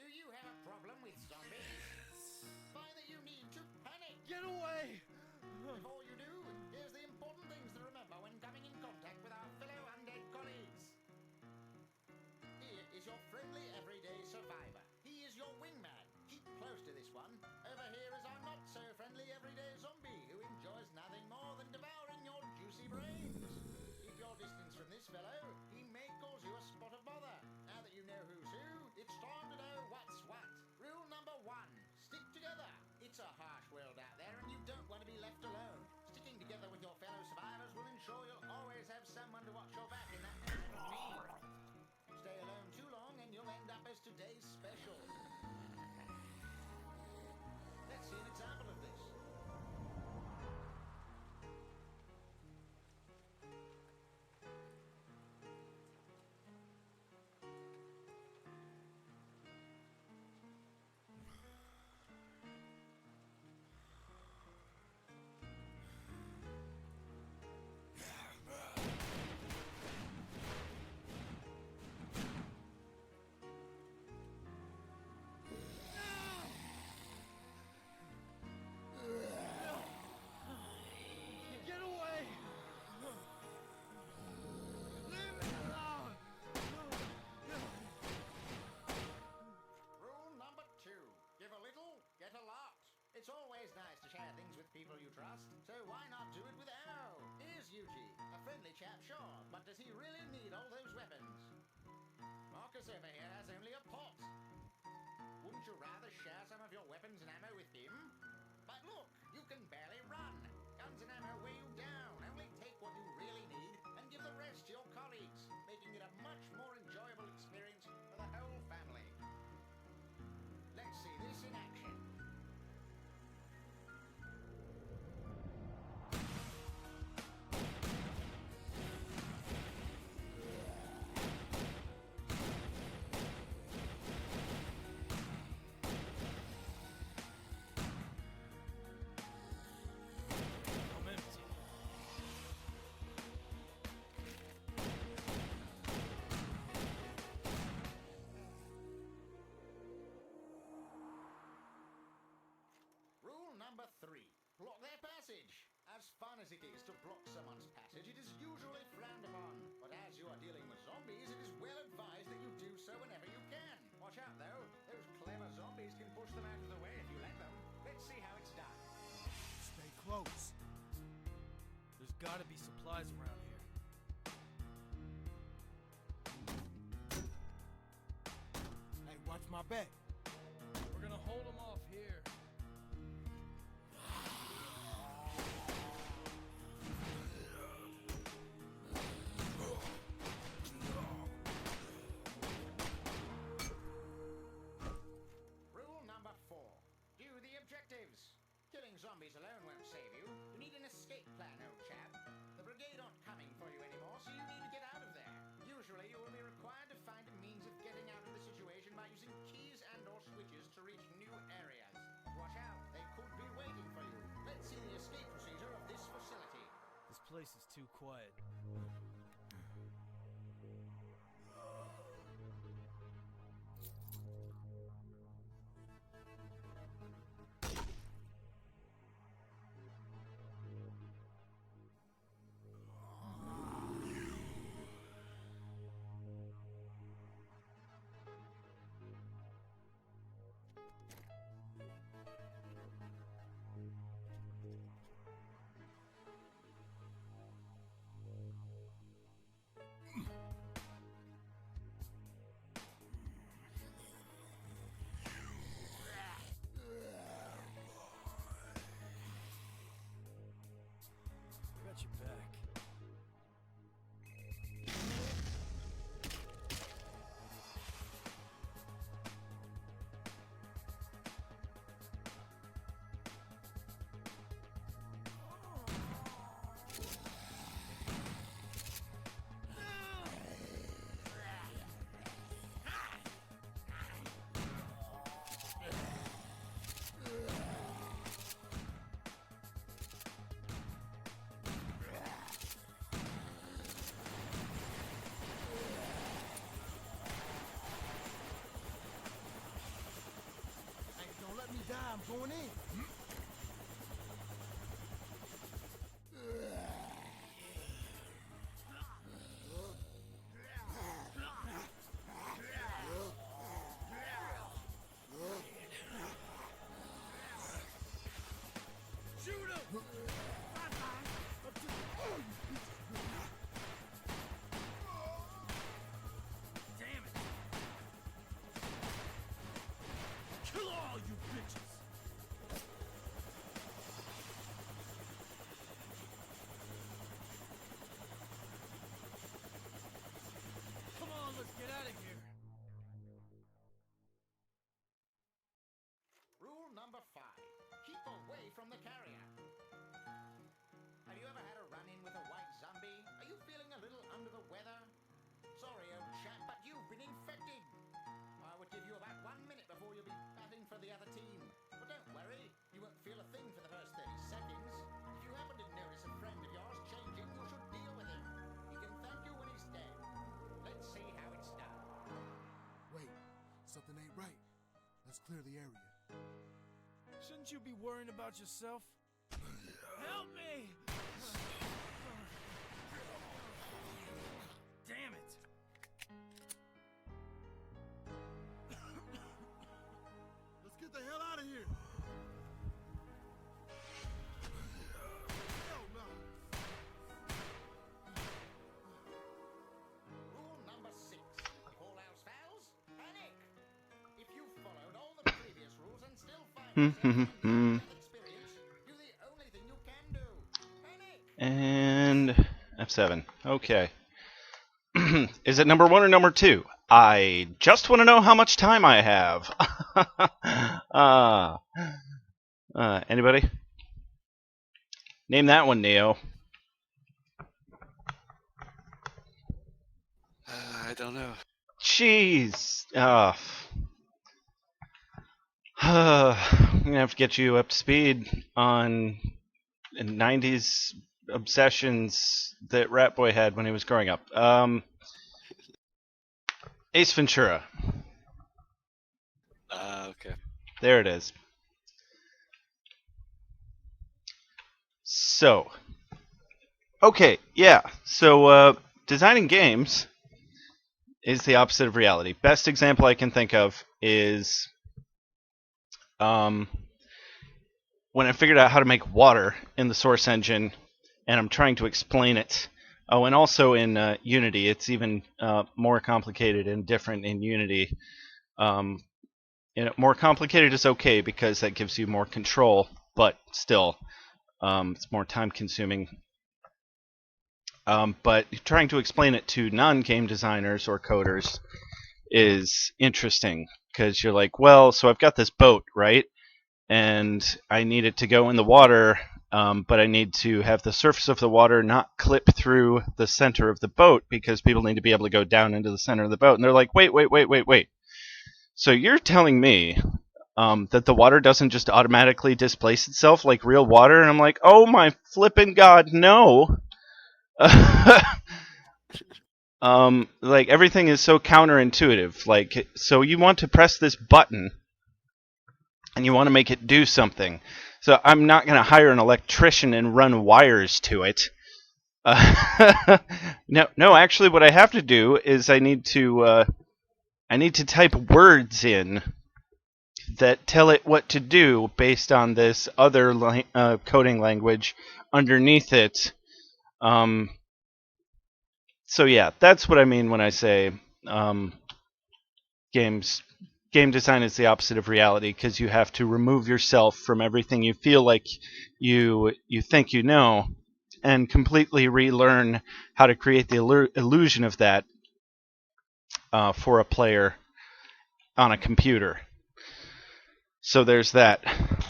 Do you have a problem with zombies? Find that you need to panic. Get away! Before you do, here's the important things to remember when coming in contact with our fellow undead colleagues. Here is your friendly everyday survivor. He is your wingman. Keep close to this one. Over here is our not-so-friendly everyday zombie who enjoys nothing more than devouring your juicy brains. Keep your distance from this fellow. He may cause you a spot of bother. Now that you know who's who, it's time to know what's what. Rule number 1, stick together. It's a harsh world out there and you don't want to be left alone. Sticking together with your fellow survivors will ensure you'll always have someone to watch your back in that time of need. Stay alone too long and you'll end up as today's special. Let's see an example of this. Get away! Leave me alone! Rule number 2, give a little, get a lot. It's always nice to share things with people you trust, so why not do it with Arrow? Here's Yuji, a friendly chap, sure, but does he really need all those weapons? Marcus over here has only a pot. Wouldn't you rather share some of your weapons and ammo with him? But look, you can barely run. Guns and ammo weigh you down. Only take what you really need and give the rest to your colleagues, making it a much more enjoyable experience for the whole family. Let's see this in action. I'm empty. passage. As fun as it is to block someone's passage, it is usually frowned upon. But as you are dealing with zombies, it is well advised that you do so whenever you can. Watch out, though. Those clever zombies can push them out of the way if you let them. Let's see how it's done. Stay close. There's gotta be supplies around here. Hey, watch my back. We're gonna hold them off here. Rule number 4. Do the objectives. Killing zombies alone won't save you. You need an escape plan, old chap. The brigade aren't coming for you anymore, so you need to get out of there. Usually you will be required to find a means of getting out of the situation by using keys and or switches to reach new areas. But watch out, they could be waiting for you. Let's see the escape procedure of this facility. This place is too quiet. Got your back. Hey, don't let me die. I'm going in. Shoot him! Damn it! Kill all you bitches! Come on, let's get out of here. Rule number 5. Keep away from the carrier. Have you ever had a run-in with a white zombie? Are you feeling a little under the weather? Sorry, old chap, but you've been infected. I would give you about 1 minute before you'll be batting for the other team. But don't worry, you won't feel a thing for the first 30 seconds. If you happen to notice a friend of yours changing, you should deal with him. He can thank you when he's dead. Let's see how it's done. Wait, something ain't right. Let's clear the area. Shouldn't you be worrying about yourself? Help me! Damn it! Let's get the hell out of here. Hell no. Rule number 6. All else fails, panic. If you followed all the previous rules and still find yourself in that experience, do the only thing you can do. Panic. And F7. Okay. Is it number 1 or number 2? I just want to know how much time I have. Anybody? Name that one, Neo. I don't know. Jeez. I'm gonna have to get you up to speed on 90s obsessions that Ratboy had when he was growing up. Ace Ventura. Okay. There it is. So, okay, yeah. So, designing games is the opposite of reality. Best example I can think of is when I figured out how to make water in the Source engine, and I'm trying to explain it. Oh, and also in Unity, it's even more complicated and different in Unity. More complicated is okay because that gives you more control, but still, it's more time-consuming. But trying to explain it to non-game designers or coders is interesting because you're like, well, so I've got this boat, right? And I need it to go in the water, but I need to have the surface of the water not clip through the center of the boat because people need to be able to go down into the center of the boat. And they're like, wait. So you're telling me that the water doesn't just automatically displace itself like real water? And I'm like, oh my flippin' god, no. Like everything is so counterintuitive. Like, so you want to press this button and you want to make it do something. So I'm not going to hire an electrician and run wires to it. No. Actually, what I have to do is I need to type words in that tell it what to do based on this other coding language underneath it. So yeah, that's what I mean when I say game design is the opposite of reality, because you have to remove yourself from everything you feel like you think you know and completely relearn how to create the illusion of that for a player on a computer. So there's that.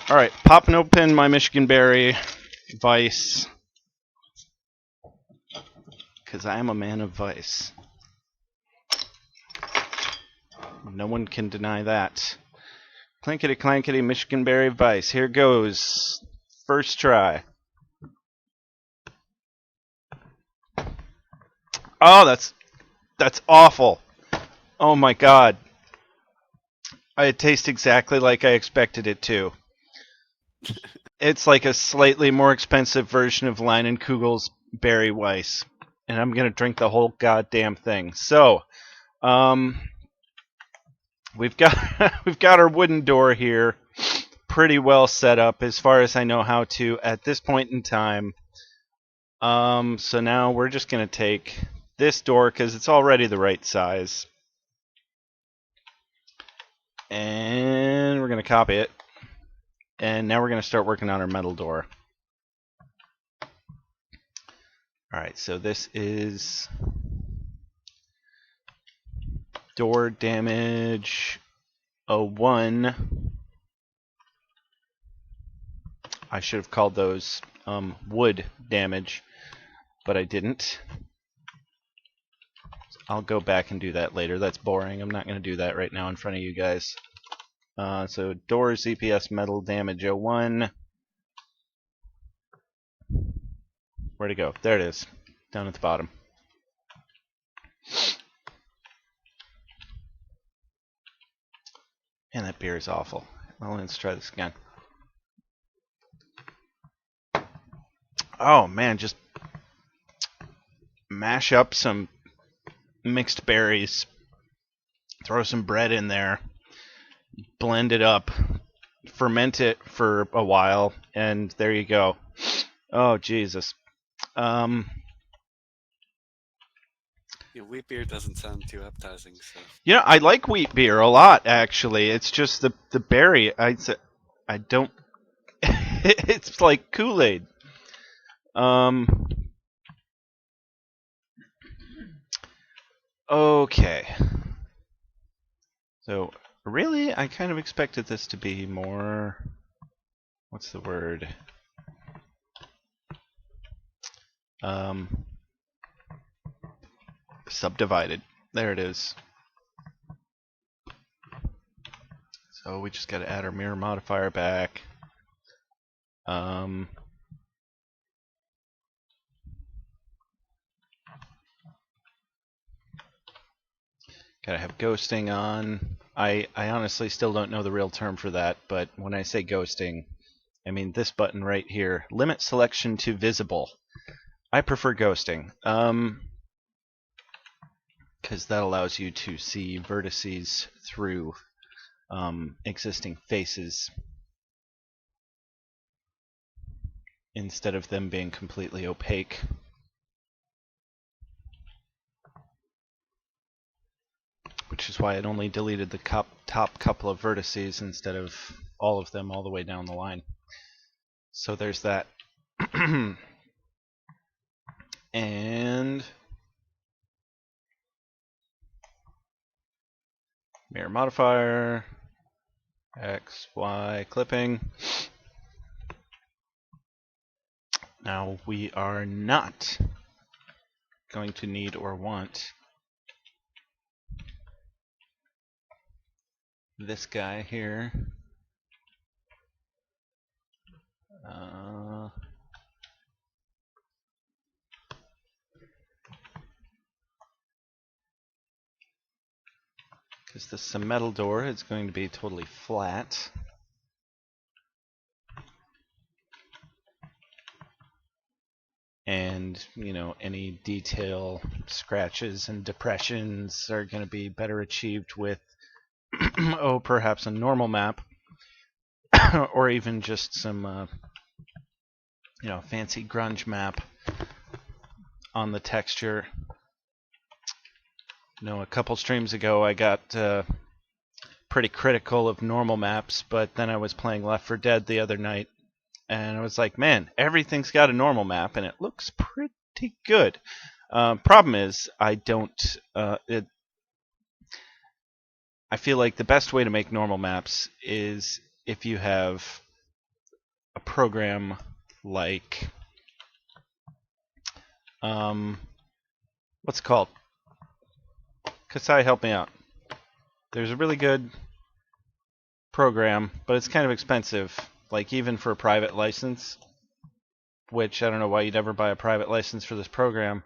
All right, popping open my Michigan Berry Vice, because I am a man of vice. No one can deny that. Clankety clankety Michigan Berry Vice. Here goes. First try. Oh, that's awful. Oh my god. It tastes exactly like I expected it to. It's like a slightly more expensive version of Leinenkugel's Berry Weiss. And I'm going to drink the whole goddamn thing. So, we've got our wooden door here pretty well set up as far as I know how to at this point in time. So now we're just going to take this door because it's already the right size. And we're going to copy it. And now we're going to start working on our metal door. Alright, so this is door damage 01. I should have called those wood damage, but I didn't. I'll go back and do that later. That's boring. I'm not going to do that right now in front of you guys. So door ZPS metal damage 01. Where'd it go? There it is. Down at the bottom. Man, that beer is awful. Well, let's try this again. Oh man, just mash up some mixed berries, throw some bread in there, blend it up, ferment it for a while, and there you go. Oh Jesus. Yeah, wheat beer doesn't sound too appetizing. So. Yeah, I like wheat beer a lot, actually. It's just the berry. I don't. It's like Kool-Aid. Okay. So, really, I kind of expected this to be more... What's the word? Subdivided. There it is. So we just got to add our mirror modifier back. Gotta have ghosting on. I honestly still don't know the real term for that, but when I say ghosting, I mean this button right here, limit selection to visible. I prefer ghosting, because that allows you to see vertices through existing faces instead of them being completely opaque. Which is why it only deleted the top couple of vertices instead of all of them all the way down the line. So there's that. And mirror modifier, X, Y, clipping. Now we are not going to need or want this guy here. Because the metal door is going to be totally flat. And, you know, any detail scratches and depressions are going to be better achieved with, oh, perhaps a normal map, or even just some, you know, fancy grunge map on the texture. You know, a couple streams ago I got pretty critical of normal maps, but then I was playing Left 4 Dead the other night, and I was like, man, everything's got a normal map, and it looks pretty good. Problem is, I don't... I feel like the best way to make normal maps is if you have a program like... what's it called? Kasai, help me out. There's a really good program, but it's kind of expensive, like even for a private license, which I don't know why you'd ever buy a private license for this program.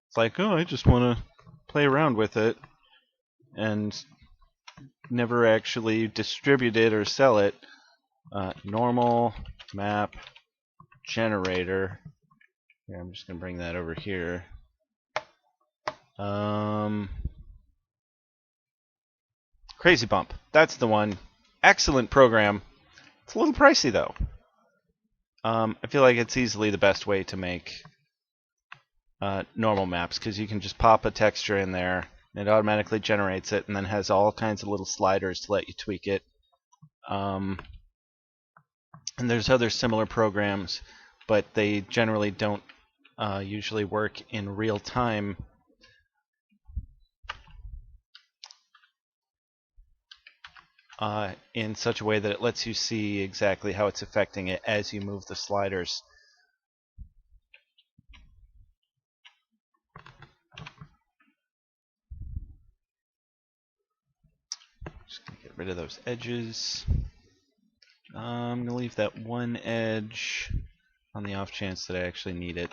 It's like, oh, I just want to play around with it and never actually distribute it or sell it. Normal map generator. Here, I'm just going to bring that over here. Crazy Bump. That's the one. Excellent program. It's a little pricey, though. I feel like it's easily the best way to make normal maps, because you can just pop a texture in there, it automatically generates it, and then has all kinds of little sliders to let you tweak it. And there's other similar programs, but they generally don't usually work in real time. In such a way that it lets you see exactly how it's affecting it as you move the sliders. Just going to get rid of those edges. I'm going to leave that one edge on the off chance that I actually need it.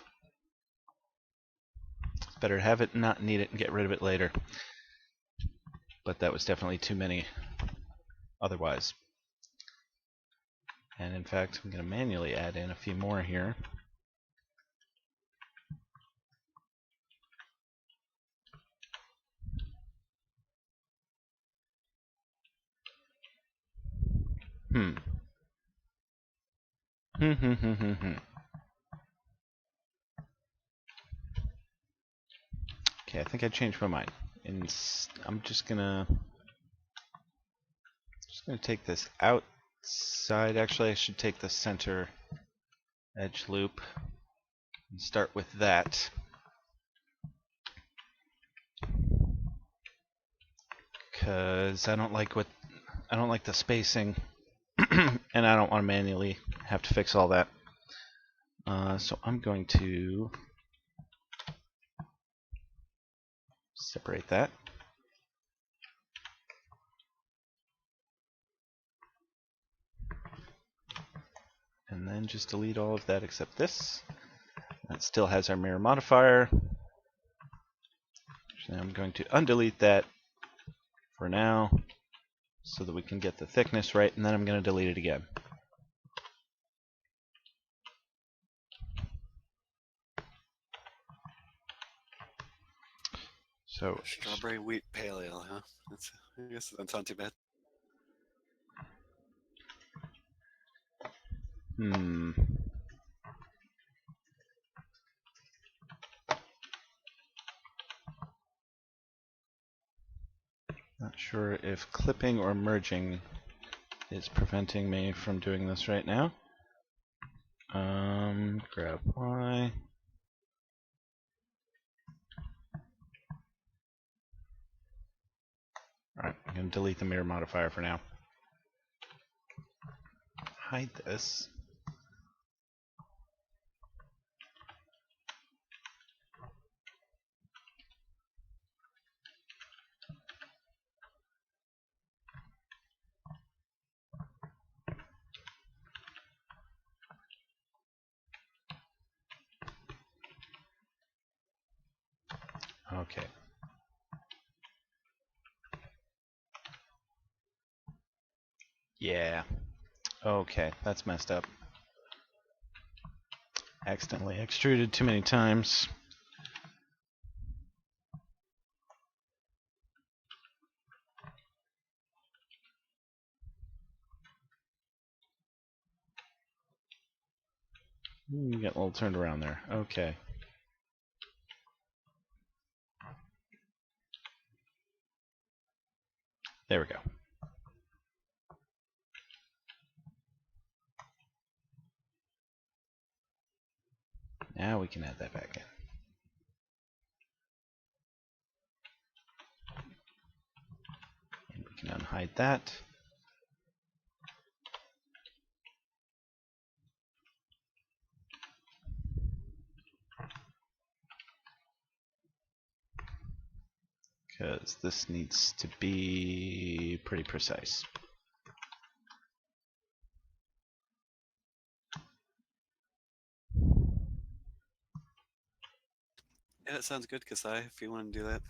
It's better to have it and not need it and get rid of it later. But that was definitely too many otherwise. And in fact, I'm going to manually add in a few more here. Okay, I think I changed my mind. And I'm just gonna take this outside. Actually, I should take the center edge loop and start with that. Cause I don't like the spacing, and I don't want to manually have to fix all that. So I'm going to separate that. And then just delete all of that except this. That still has our mirror modifier. So I'm going to undelete that for now so that we can get the thickness right, and then I'm going to delete it again. So Strawberry wheat pale ale, huh? I guess that's not too bad. Hmm. Not sure if clipping or merging is preventing me from doing this right now. Grab Y. Alright, I'm going to delete the mirror modifier for now. Hide this. Okay. Yeah. Okay, that's messed up. Accidentally extruded too many times. You get a little turned around there. Okay. There we go. Now we can add that back in. And we can unhide that. Because this needs to be pretty precise. Yeah, that sounds good, Kasai, if you want to do that.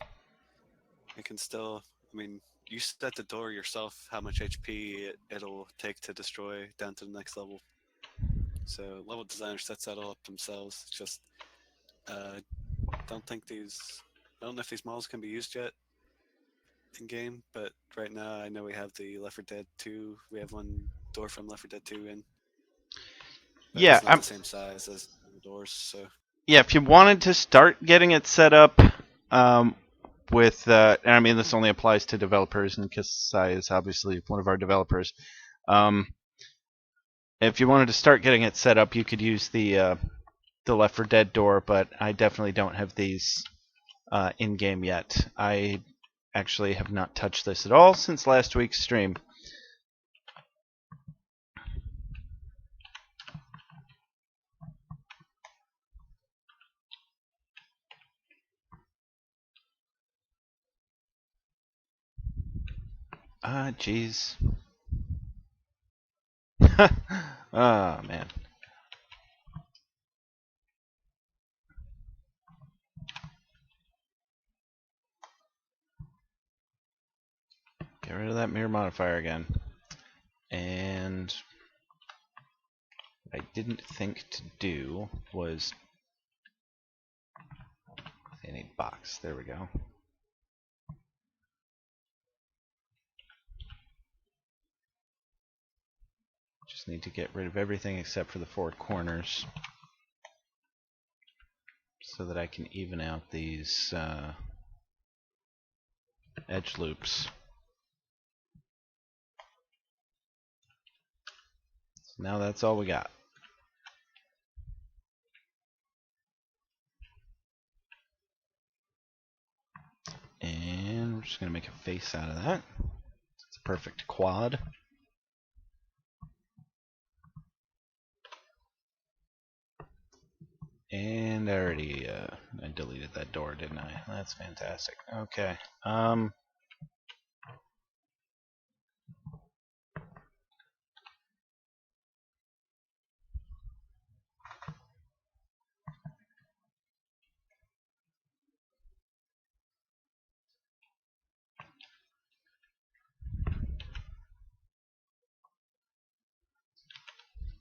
I can still, I mean, you set the door yourself how much HP it'll take to destroy down to the next level. So level designer sets that all up themselves. It's just, don't know if these models can be used yet in game, but right now I know we have the Left 4 Dead 2, we have one door from Left 4 Dead 2 in. But Yeah, it's not the same size as the doors, so. Yeah, if you wanted to start getting it set up with, and I mean this only applies to developers, and Kasai is obviously one of our developers. If you wanted to start getting it set up, you could use the Left 4 Dead door, but I definitely don't have these in game yet. I actually have not touched this at all since last week's stream. Ah, jeez. Oh, man. Get rid of that mirror modifier again. And what I didn't think to do was I need box. There we go. Just need to get rid of everything except for the four corners so that I can even out these edge loops. So now that's all we got. And we're just going to make a face out of that. It's a perfect quad. And I already I deleted that door, didn't I? That's fantastic. Okay.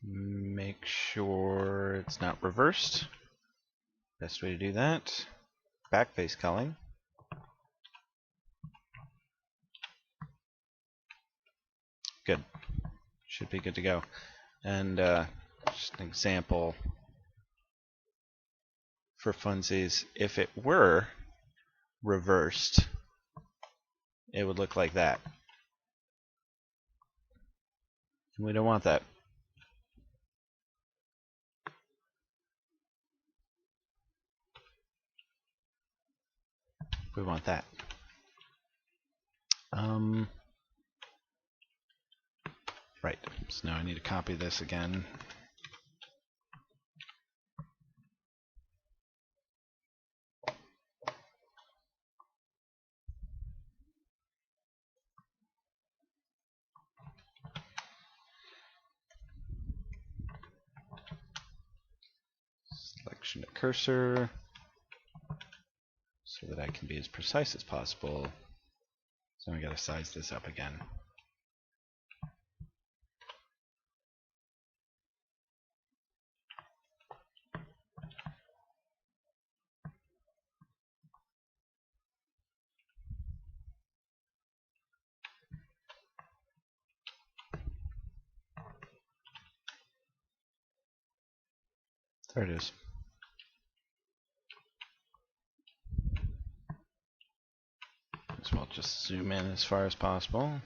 Make sure it's not reversed. Best way to do that. Backface culling. Good. Should be good to go. And just an example for funsies. If it were reversed, it would look like that. And we don't want that. We want that. Right, so now I need to copy this again. Selection to cursor, so that I can be as precise as possible. So I gotta size this up again. There it is. As well, just zoom in as far as possible.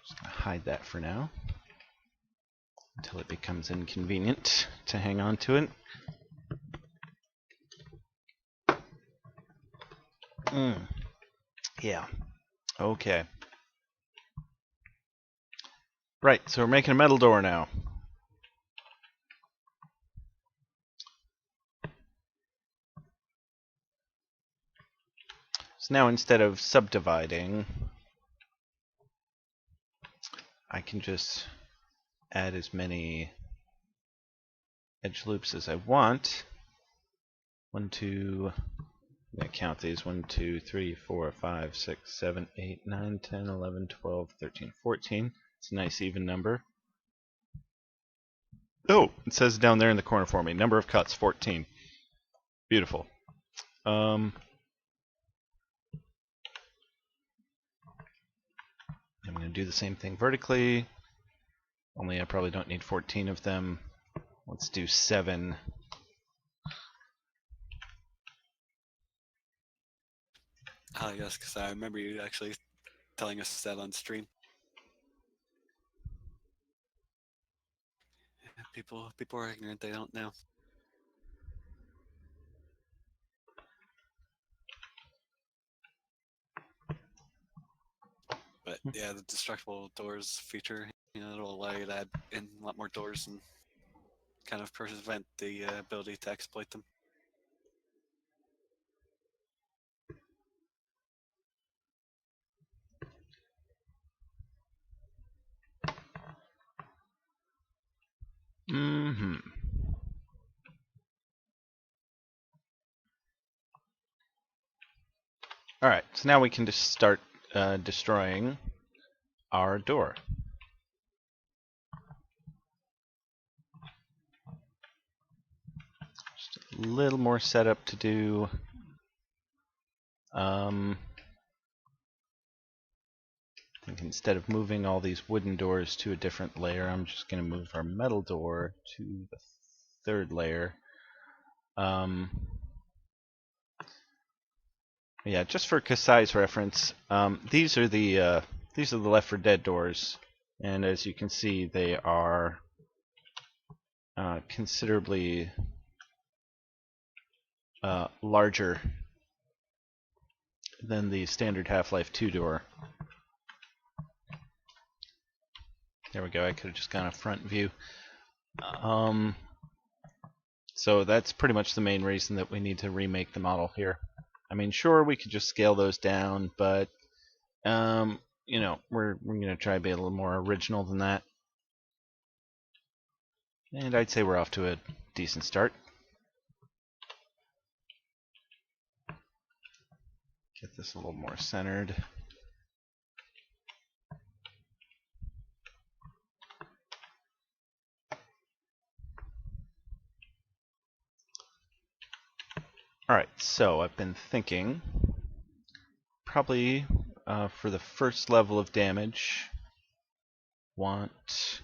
Just gonna hide that for now, until it becomes inconvenient to hang on to it. Yeah. Okay. Right, so we're making a metal door now. So now instead of subdividing, I can just add as many edge loops as I want. 1, 2, I count these 1, 2, 3, 4, 5, 6, 7, 8, 9, 10, 11, 12, 13, 14. It's a nice even number. Oh, it says down there in the corner for me, number of cuts, 14. Beautiful. I'm going to do the same thing vertically, only I probably don't need 14 of them. Let's do 7. Yes, because I remember you actually telling us that on stream. Yeah, people are ignorant, they don't know. But yeah, the destructible doors feature, it'll allow you to add in a lot more doors and kind of prevent the ability to exploit them. Alright, so now we can just start destroying our door. Just a little more setup to do. I think instead of moving all these wooden doors to a different layer, I'm just going to move our metal door to the 3rd layer. Yeah, just for Kasai's reference, these are the Left 4 Dead doors, and as you can see, they are considerably larger than the standard Half-Life 2 door. There we go. I could have just gone a front view. So that's pretty much the main reason that we need to remake the model here. I mean, sure, we could just scale those down, but we're going to try to be a little more original than that. And I'd say we're off to a decent start. Get this a little more centered. Alright, so I've been thinking probably for the first level of damage, want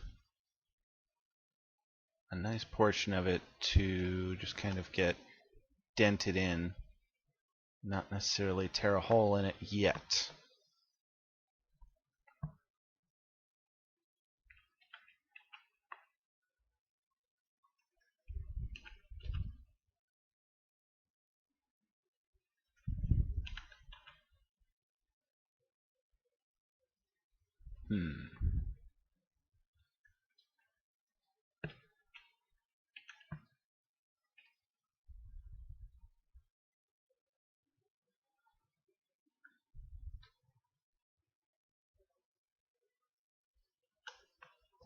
a nice portion of it to just kind of get dented in, not necessarily tear a hole in it yet.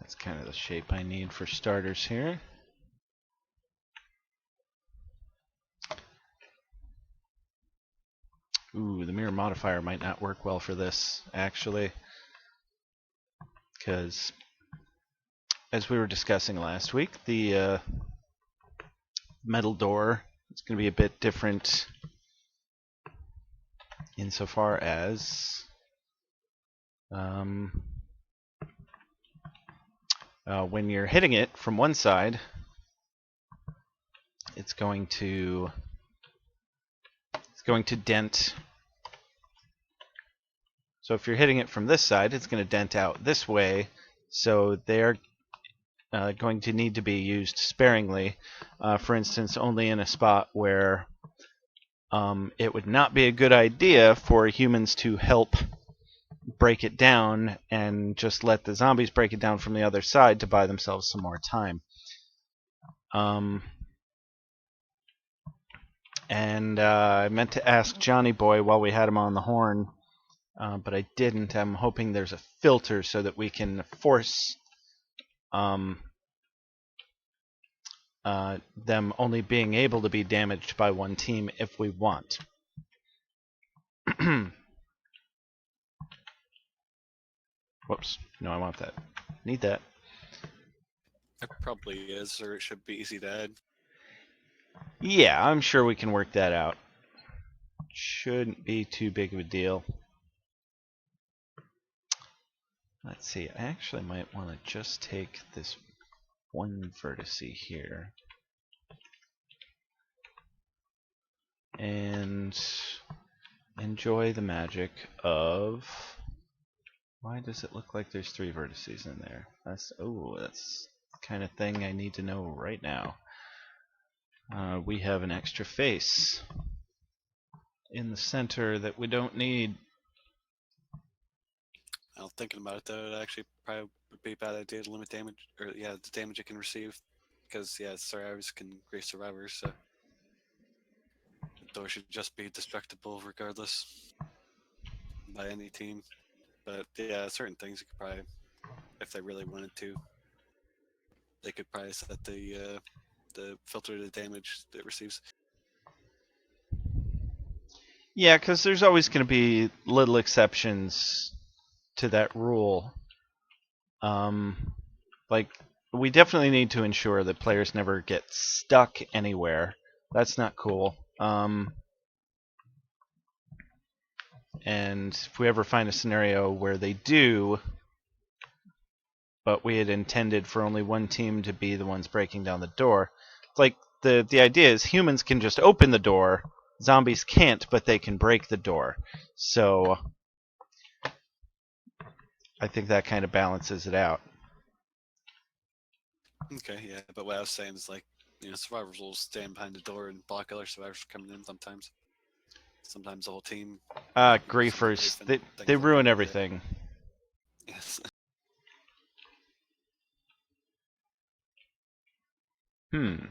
That's kind of the shape I need for starters here. Ooh, the mirror modifier might not work well for this, actually. Because, as we were discussing last week, the metal door is going to be a bit different insofar as when you're hitting it from one side, it's going to dent. So if you're hitting it from this side, it's going to dent out this way. So they're going to need to be used sparingly. For instance, only in a spot where it would not be a good idea for humans to help break it down and just let the zombies break it down from the other side to buy themselves some more time. And I meant to ask Johnny Boy while we had him on the horn, but I didn't. I'm hoping there's a filter so that we can force them only being able to be damaged by one team if we want. Whoops. No, I want that. Need that. It probably is, or it should be easy to add. Yeah, I'm sure we can work that out. Shouldn't be too big of a deal. Let's see, I actually might want to just take this one vertex here and enjoy the magic of... Why does it look like there's 3 vertices in there? That's the kind of thing I need to know right now. We have an extra face in the center that we don't need. Well, thinking about it though, it actually probably would be a bad idea to limit damage, or the damage it can receive, because survivors can grief survivors, so the door should just be destructible regardless by any team. But yeah, certain things you could probably, if they really wanted to, they could probably set the filter to damage it receives. Yeah, because there's always going to be little exceptions to that rule. Like, we definitely need to ensure that players never get stuck anywhere. That's not cool. And if we ever find a scenario where they do, but we had intended for only one team to be the ones breaking down the door, like, the idea is humans can just open the door, zombies can't, but they can break the door. So I think that kind of balances it out. Okay, yeah, but what I was saying is, like, survivors will stand behind the door and block other survivors from coming in sometimes. Sometimes the whole team. Griefers, they ruin everything. Yes. Alright,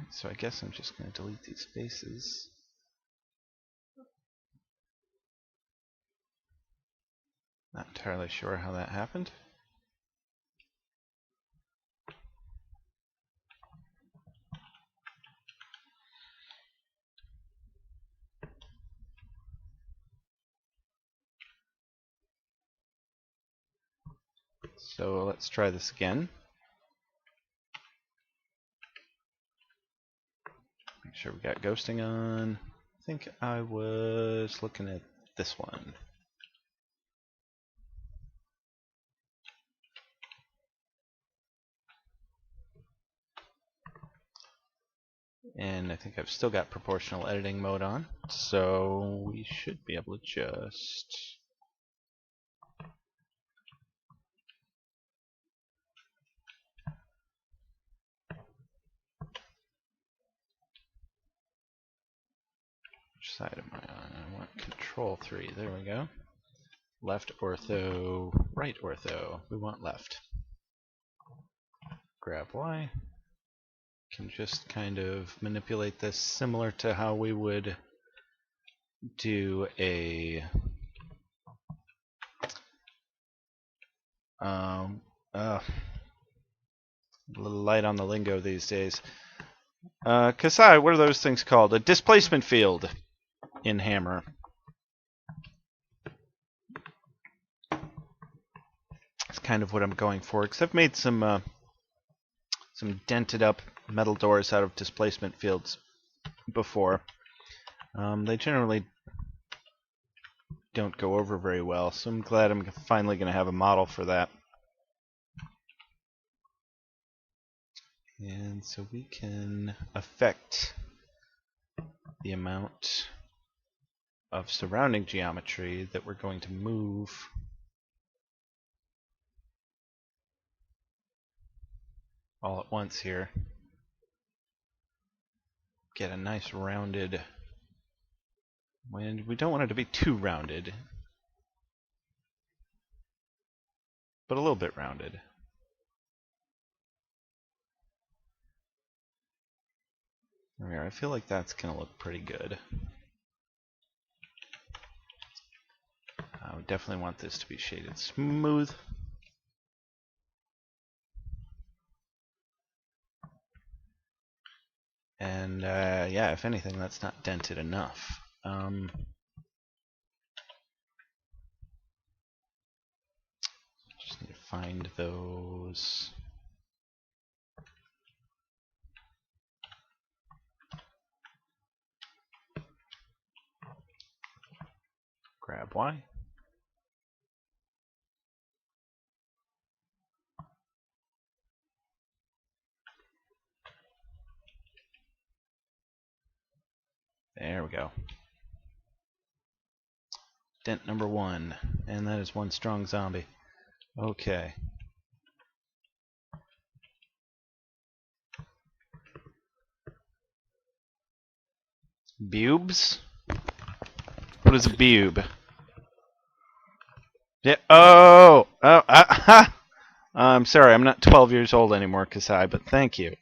so I guess I'm just going to delete these faces. Not entirely sure how that happened. So let's try this again. Make sure we got ghosting on. I think I was looking at this one. And I think I've still got proportional editing mode on, so we should be able to just... Which side am I on? I want control 3. There we go. Left ortho, right ortho. We want left. Grab Y. Can just kind of manipulate this similar to how we would do a a little light on the lingo these days. Kasai, what are those things called? A displacement field in Hammer. That's kind of what I'm going for, because I've made some dented up metal doors out of displacement fields before. They generally don't go over very well, so I'm glad I'm finally going to have a model for that. And so we can affect the amount of surrounding geometry that we're going to move all at once here. Get a nice rounded, and we don't want it to be too rounded, but a little bit rounded. There we are. I feel like that's going to look pretty good. I would definitely want this to be shaded smooth. And yeah, if anything, that's not dented enough. Just need to find those. Grab Y. There we go. Dent number 1, and that is one strong zombie. Okay. Bubes? What is a bube? Yeah. Oh. I'm sorry. I'm not 12 years old anymore, Kasai. But thank you.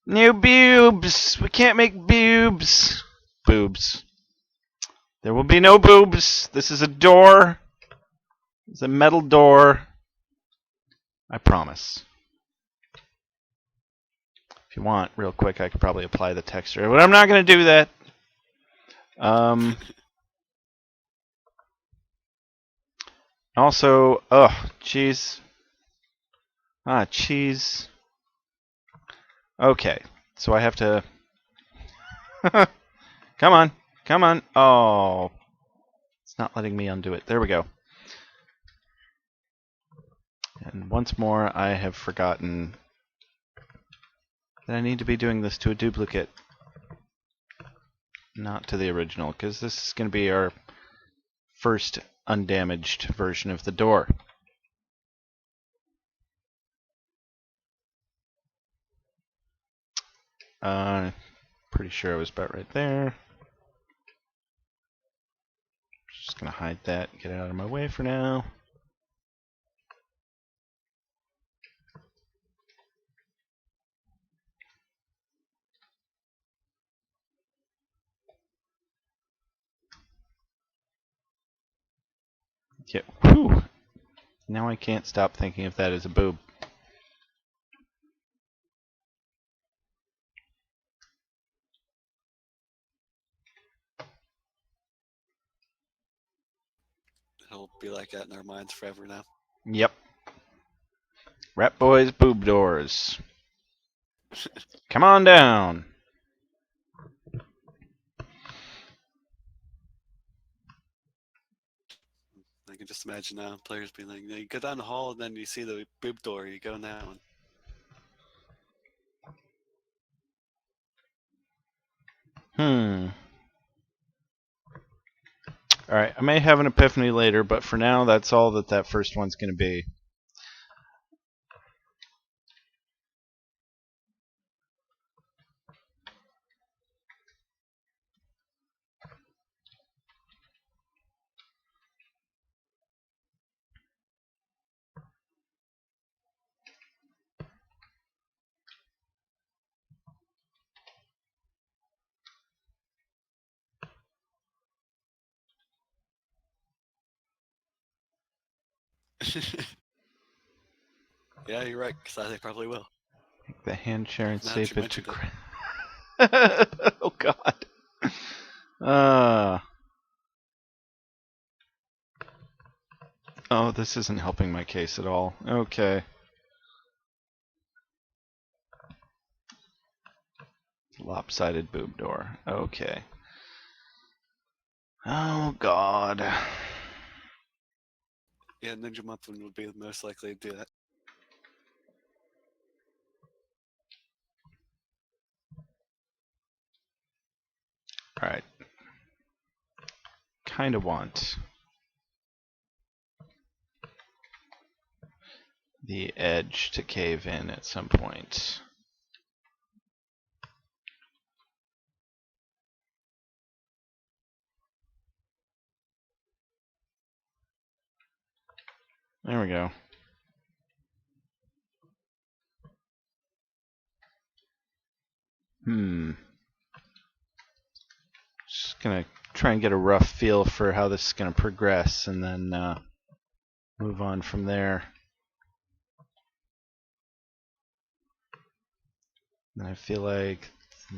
New boobs. We can't make boobs. Boobs. There will be no boobs. This is a door. It's a metal door. I promise. If you want, real quick, I could probably apply the texture, but I'm not going to do that. Also, cheese. Cheese. Okay, so I have to... Come on, come on. Oh, it's not letting me undo it. There we go. And once more, I have forgotten that I need to be doing this to a duplicate, not to the original, because this is going to be our first undamaged version of the door. Pretty sure I was about right there. Just going to hide that, get it out of my way for now. Yeah, whew. Now I can't stop thinking of that as a boob. It'll be like that in our minds forever now. Yep. Ratboy's boob doors. Come on down. I can just imagine now players being like, you go down the hall and then you see the boob door, you go in that one. Alright, I may have an epiphany later, but for now, that's all that first one's going to be. Yeah, you're right, because they probably will. The hand share and Now that save you it mentioned to... it. Oh, God. Oh, this isn't helping my case at all. Okay. Lopsided boob door. Okay. Oh, God. Yeah, Ninja Muffin would be the most likely to do that. Alright. Kind of want the edge to cave in at some point. There we go. Just gonna try and get a rough feel for how this is gonna progress, and then move on from there. And I feel like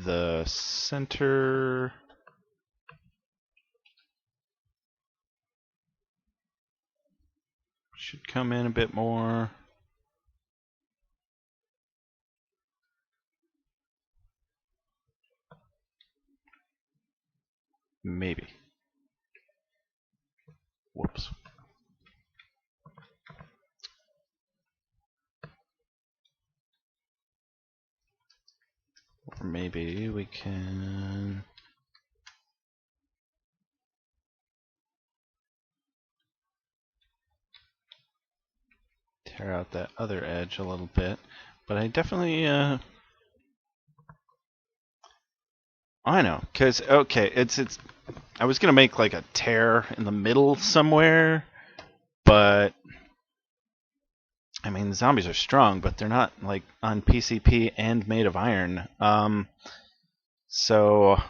the center should come in a bit more. Maybe. Whoops. Or maybe we can tear out that other edge a little bit. But I definitely I know, cause okay, it's I was gonna make like a tear in the middle somewhere, but I mean the zombies are strong, but they're not like on PCP and made of iron. So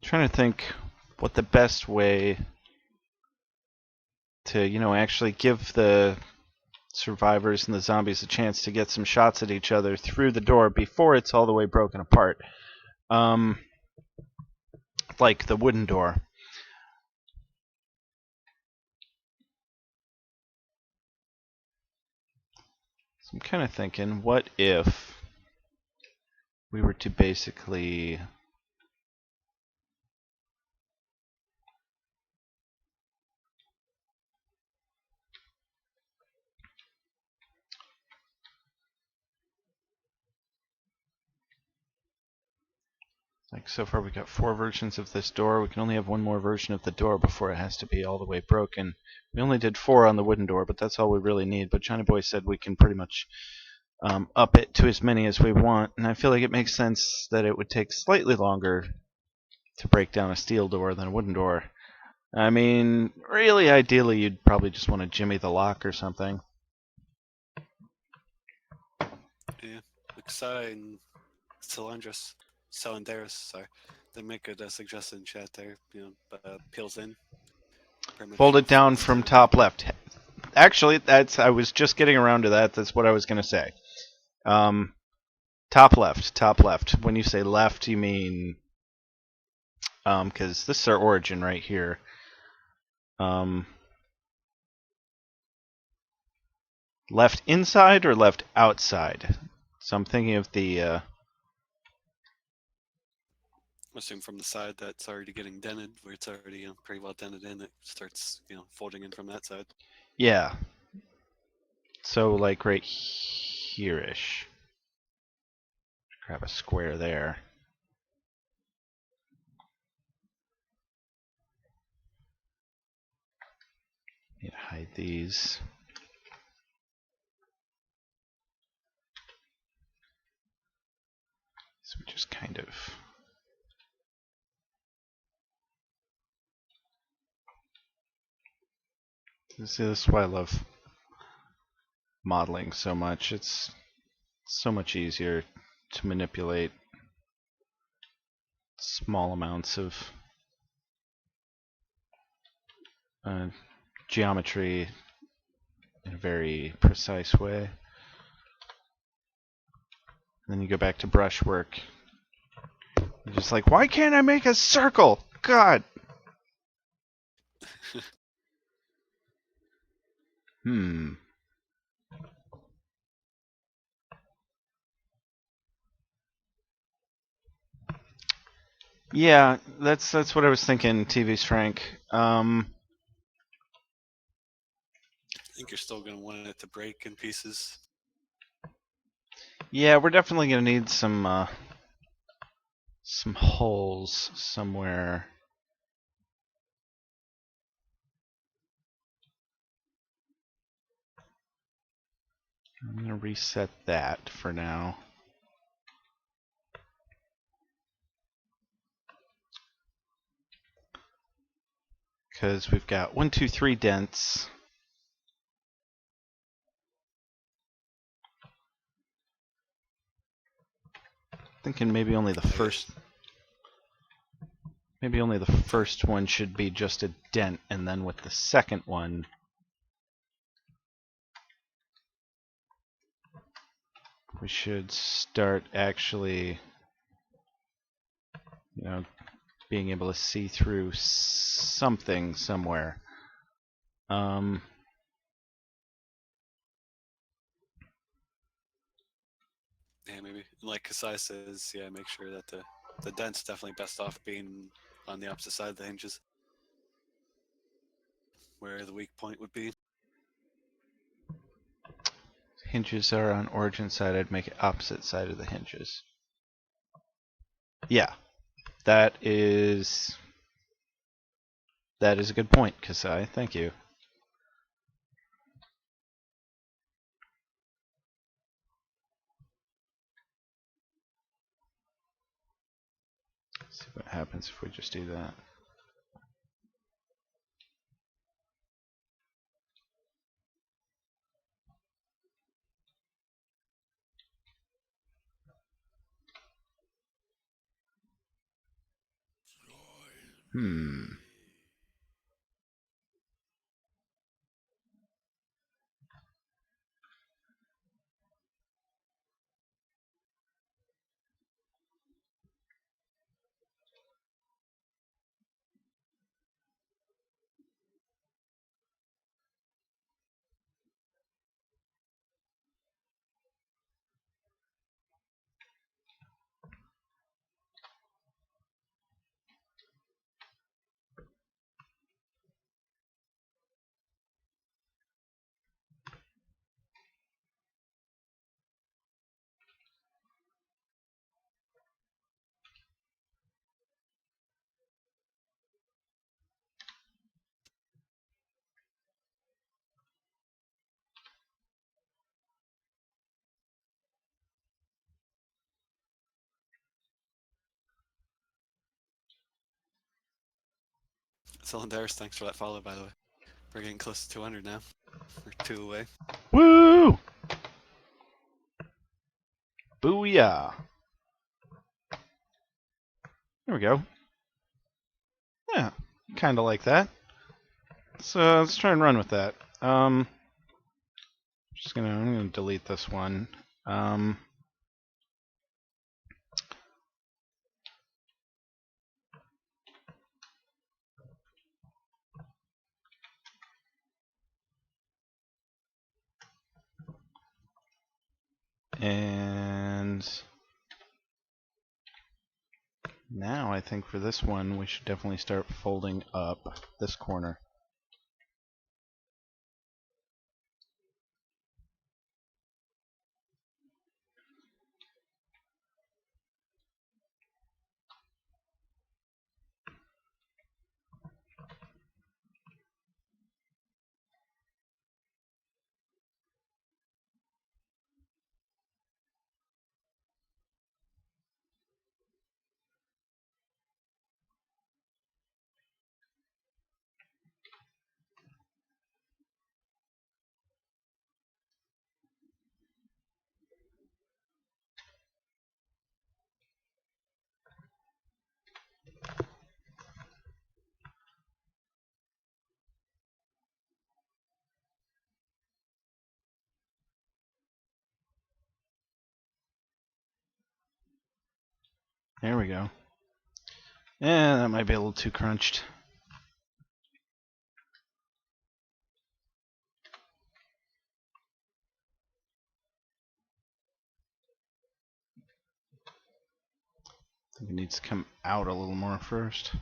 trying to think what the best way to, actually give the survivors and the zombies a chance to get some shots at each other through the door before it's all the way broken apart. Like the wooden door. So I'm kind of thinking, what if we were to basically like, so far we got 4 versions of this door. We can only have one more version of the door before it has to be all the way broken. We only did 4 on the wooden door, but that's all we really need. But Johnny Boy said we can pretty much up it to as many as we want, and I feel like it makes sense that it would take slightly longer to break down a steel door than a wooden door. I mean, really, ideally, you'd probably just want to jimmy the lock or something. Yeah, Luxa and Salandaris, sorry, they make a suggestion in chat there, peels in. Fold it down from top left. Actually, I was just getting around to that. That's what I was going to say. Top left. When you say left, you mean because this is our origin right here. Left inside or left outside? So I'm thinking of the... Assume from the side that's already getting dented, where it's already pretty well dented in, it starts folding in from that side. Yeah. So like right here-ish. Grab a square there. Need to hide these. So we just kind of... This is why I love modeling so much. It's so much easier to manipulate small amounts of geometry in a very precise way. And then you go back to brushwork. You're just like, why can't I make a circle? God! Yeah, that's what I was thinking, TV's Frank. I think you're still going to want it to break in pieces. Yeah, we're definitely going to need some holes somewhere. I'm going to reset that for now. Because we've got 1, 2, 3 dents. Thinking maybe only the first. Maybe only the first one should be just a dent, and then with the second one, we should start actually, being able to see through something somewhere. Yeah, maybe. Like Kasai says, yeah, make sure that the dent's definitely best off being on the opposite side of the hinges, where the weak point would be. Hinges are on origin side. I'd make it opposite side of the hinges. Yeah, that is a good point, Kasai. Thank you. Let's see what happens if we just do that. Cylindaris, thanks for that follow, by the way. We're getting close to 200 now. We're 2 away. Woo! Booyah! There we go. Yeah, kind of like that. So let's try and run with that. I'm gonna delete this one. And now I think for this one we should definitely start folding up this corner. There we go. Yeah, that might be a little too crunched. I think it needs to come out a little more first.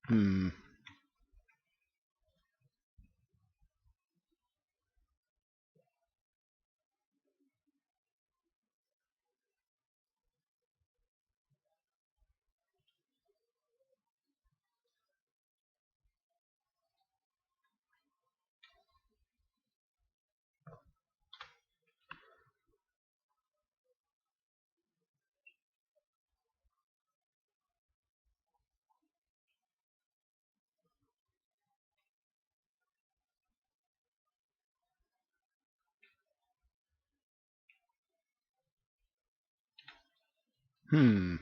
Hmm. Hmm.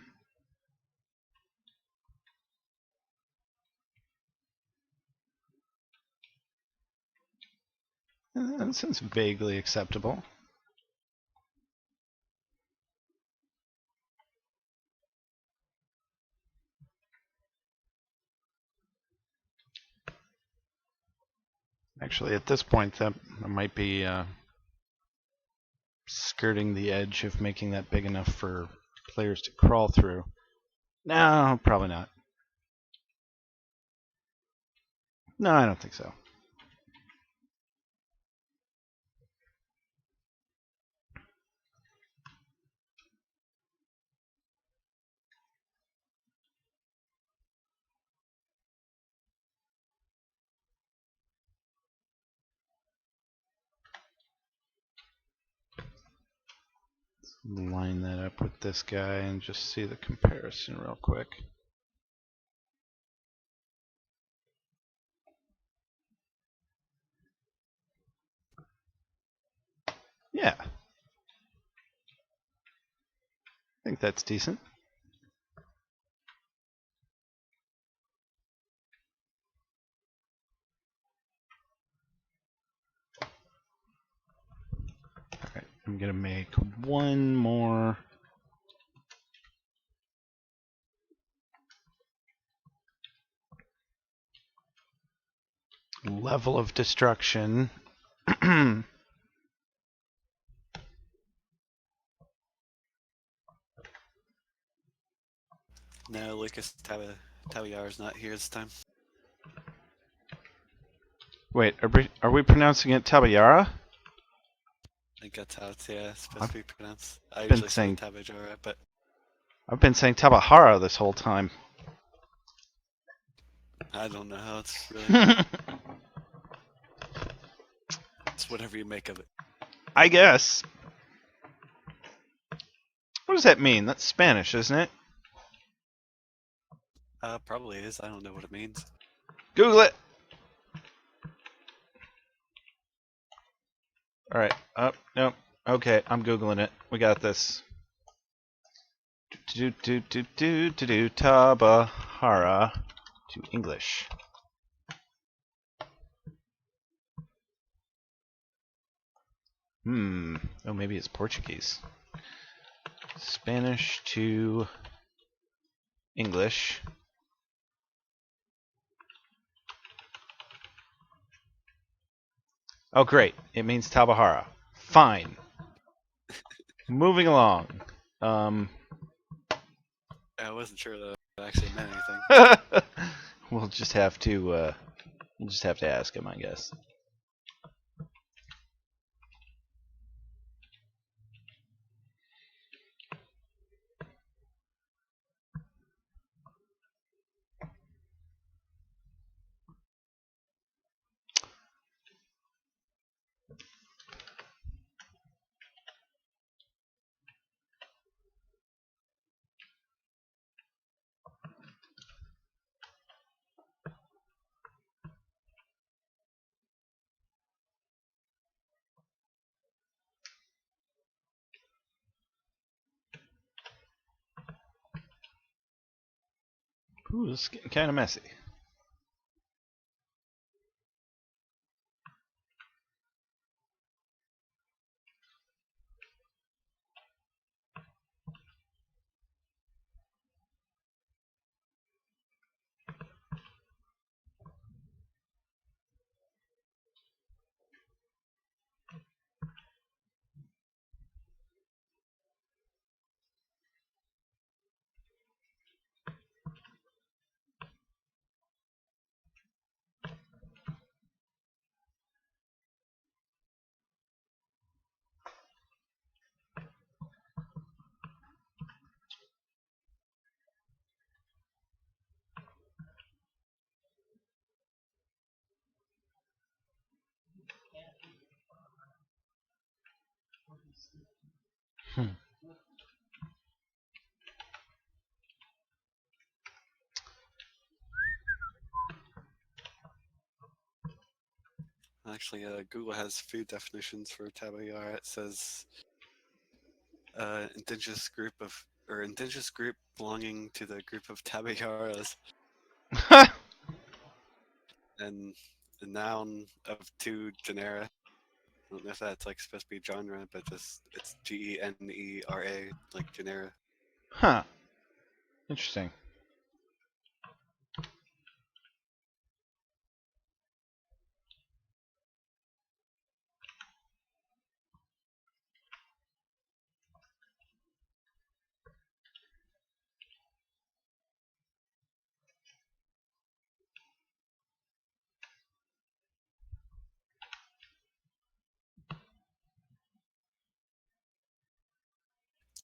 That sounds vaguely acceptable. Actually, at this point, that might be skirting the edge of making that big enough for players to crawl through. No, probably not. No, I don't think so. Line that up with this guy and just see the comparison real quick. Yeah. I think that's decent. Alright, I'm going to make one more level of destruction. No, Lucas Tabayara's not here this time. Wait, are we pronouncing it Tabayara? I think that's how it's supposed to be pronounced. I been usually say saying- Tabajara, but I've been saying Tabahara this whole time. I don't know how it's really. It's whatever you make of it. I guess. What does that mean? That's Spanish, isn't it? Probably is. I don't know what it means. Google it. Alright. Nope. Okay, I'm Googling it. We got this. Tabahara to English. Oh, maybe it's Portuguese. Spanish to English. Oh, great. It means Tabahara. Fine. Moving along. I wasn't sure that it actually meant anything. We'll just have to ask him, I guess. Ooh, this is getting kind of messy. Actually, Google has food definitions for Tabayara. It says indigenous group belonging to the group of Tabayaras, and a noun of two genera. I don't know if that's like supposed to be genre, but just it's genera, like genera. Huh. Interesting.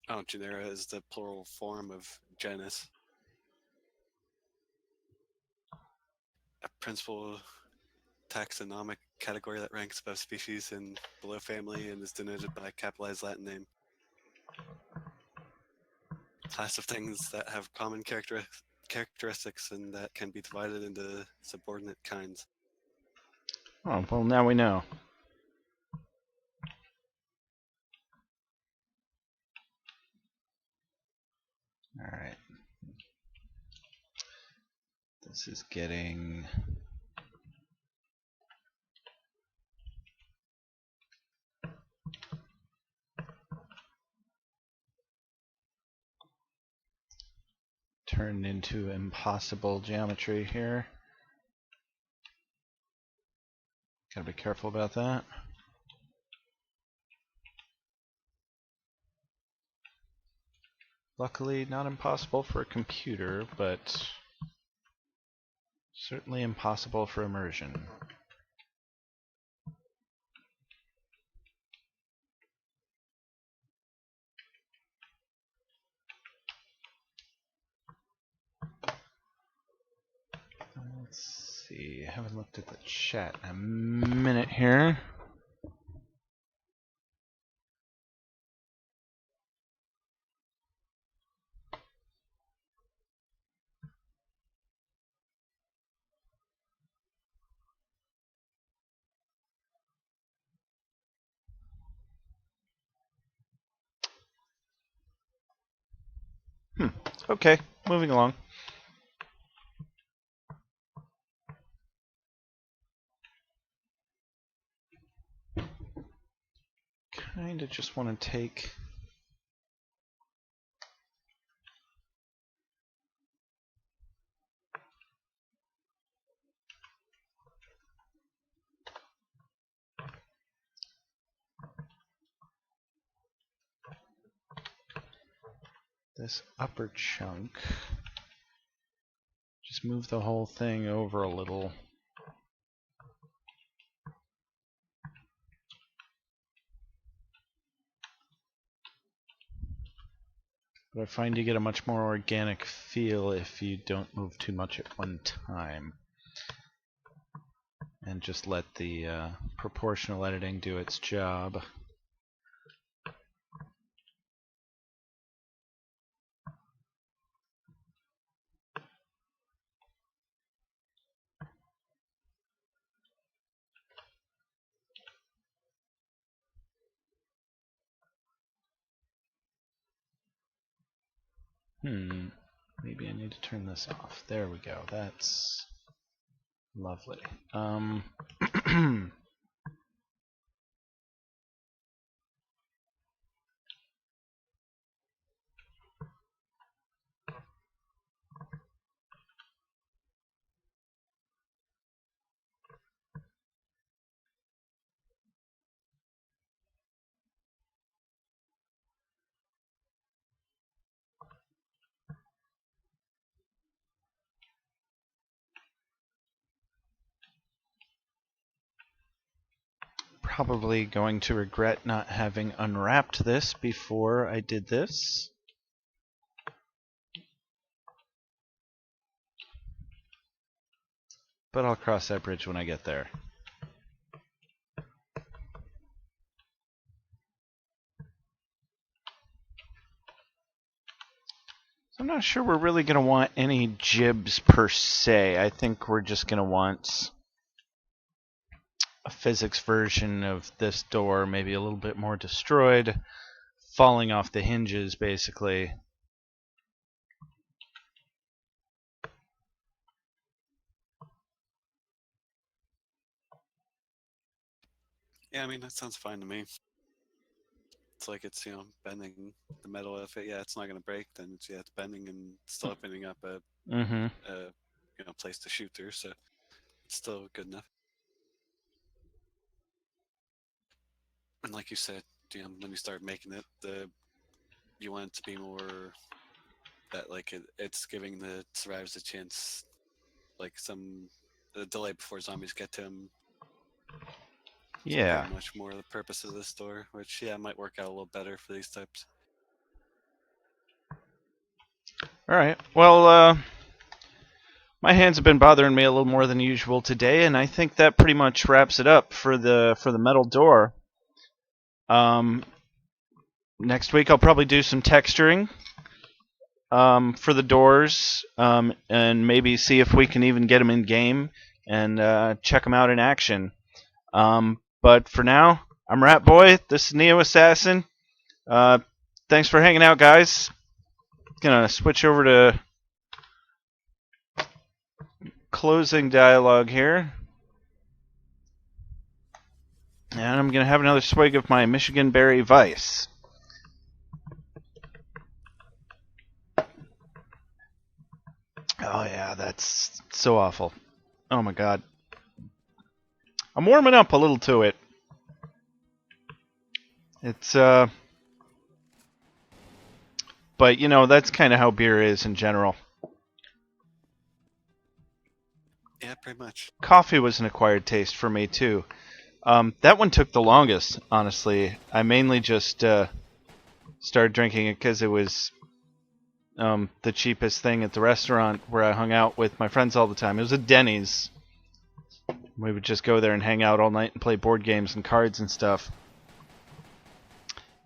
Oh, genera is the plural form of genus. A principal taxonomic category that ranks above species and below family and is denoted by a capitalized Latin name. Class of things that have common characteristics and that can be divided into subordinate kinds. Oh, well, now we know. Alright. This is getting... turned into impossible geometry here. Gotta be careful about that. Luckily, not impossible for a computer, but certainly impossible for immersion. Let's see, I haven't looked at the chat in a minute here. Okay, moving along. Kinda just want to take... this upper chunk. Just move the whole thing over a little. But I find you get a much more organic feel if you don't move too much at one time. And just let the proportional editing do its job. Maybe I need to turn this off. There we go. That's lovely. Probably going to regret not having unwrapped this before I did this. But I'll cross that bridge when I get there. So I'm not sure we're really going to want any jibs per se. I think we're just going to want a physics version of this door, maybe a little bit more destroyed, falling off the hinges basically. Yeah, I mean, that sounds fine to me. It's like it's, bending the metal of it. Yeah, it's not going to break. Then it's bending and still opening up a place to shoot through. So it's still good enough. And like you said, when you start making it, you want it to be more that like it's giving the survivors a chance, like some delay before zombies get to them. Yeah. Pretty much more the purpose of this door, which might work out a little better for these types. Alright, well, my hands have been bothering me a little more than usual today, and I think that pretty much wraps it up for the metal door. Next week I'll probably do some texturing for the doors, and maybe see if we can even get them in game and check them out in action. But for now, I'm Ratboy. This is NeoAssassin. Thanks for hanging out, guys. Gonna switch over to closing dialogue here. And I'm gonna have another swig of my Michigan Berry Vice. Oh yeah, that's so awful. Oh my god. I'm warming up a little to it. It's but that's kind of how beer is in general. Yeah, pretty much. Coffee was an acquired taste for me too. That one took the longest, honestly. I mainly just started drinking it because it was the cheapest thing at the restaurant where I hung out with my friends all the time. It was a Denny's. We would just go there and hang out all night and play board games and cards and stuff.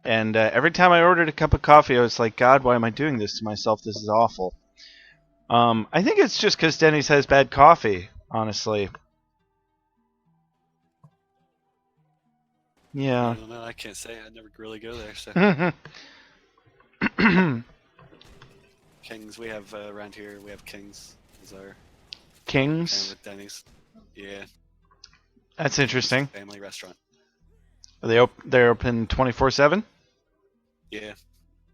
And every time I ordered a cup of coffee, I was like, God, why am I doing this to myself? This is awful. I think it's just because Denny's has bad coffee, honestly. Yeah. I don't know. I can't say. I never really go there. So. Kings. We have around here. We have Kings. Is our Kings. with Denny's. Yeah, That's interesting. family restaurant. Are they they're open 24/7? Yeah.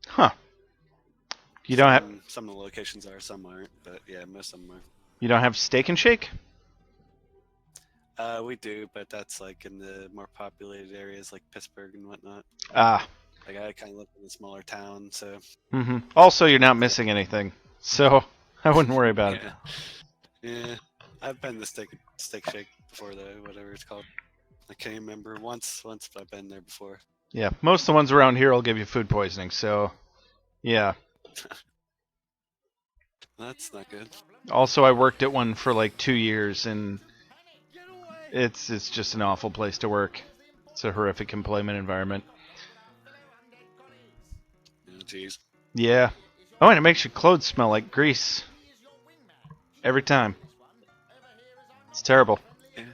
Huh. You don't have Some of the locations are, some aren't, but yeah, most of them are. you don't have Steak and Shake? We do, but that's like in the more populated areas like Pittsburgh and whatnot. Ah. Like I kind of live in a smaller town, so Mm-hmm. Also, you're not missing anything, so I wouldn't worry about it. yeah. I've been to Steak Shake before though, whatever it's called. I can't remember once, but I've been there before. Yeah, most of the ones around here will give you food poisoning, so yeah. That's not good. Also, I worked at one for like 2 years, and it's just an awful place to work. It's a horrific employment environment. Oh, jeez. Yeah. Oh, and it makes your clothes smell like grease. Every time. It's terrible. Yeah.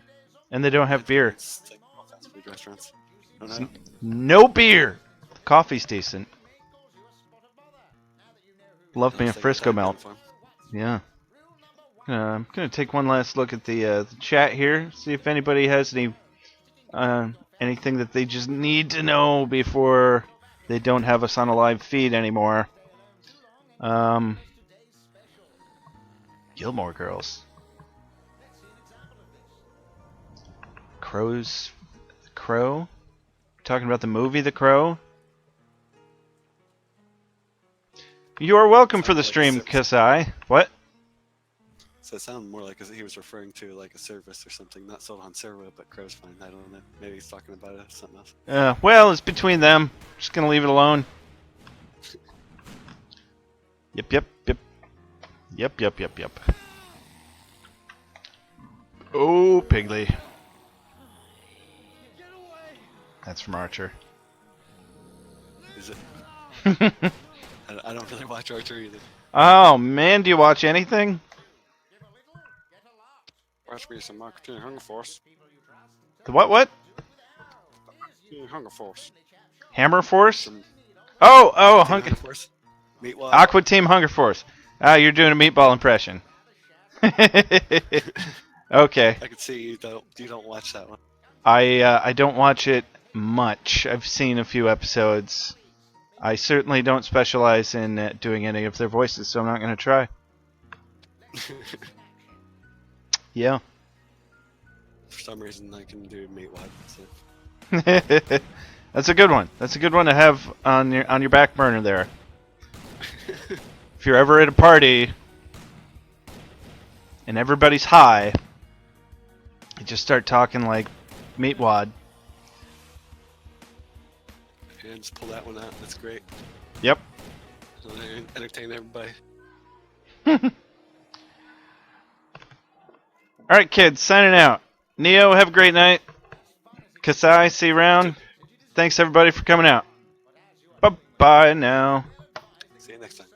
And they don't have beer. It's like all fast food restaurants. Oh, no. No beer! The coffee's decent. Love me a Unless they got Frisco that going melt. for 'em. Yeah. I'm going to take one last look at the chat here. See if anybody has any anything that they just need to know before they don't have us on a live feed anymore. Gilmore Girls. Crow? Talking about the movie The Crow? You are welcome for the stream, Kasai. What? So it sounded more like he was referring to like a service or something, not sold on servo, but Crow's fine. I don't know. Maybe he's talking about something else. Well, it's between them. Just gonna leave it alone. Yep. Oh, Piggly. That's from Archer. Is it? I don't really watch Archer either. Oh, man, do you watch anything? Watch me some marketing Hunger Force. The what? Hunger Force. Hammer Force? Some Oh, Hunger Force. Meatwad. Aqua Team Hunger Force. Ah, you're doing a meatball impression. Okay. I can see you don't watch that one. I don't watch it much. I've seen a few episodes. I certainly don't specialize in doing any of their voices, so I'm not going to try. Yeah. For some reason, I can do Meatwad. So. That's a good one. That's a good one to have on your back burner there. If you're ever at a party and everybody's high, you just start talking like Meatwad. Yeah, just pull that one out. That's great. Yep. So entertain everybody. Alright, kids, signing out. Neo, have a great night. Kasai, see you around. Thanks, everybody, for coming out. Bye-bye now. See you next time.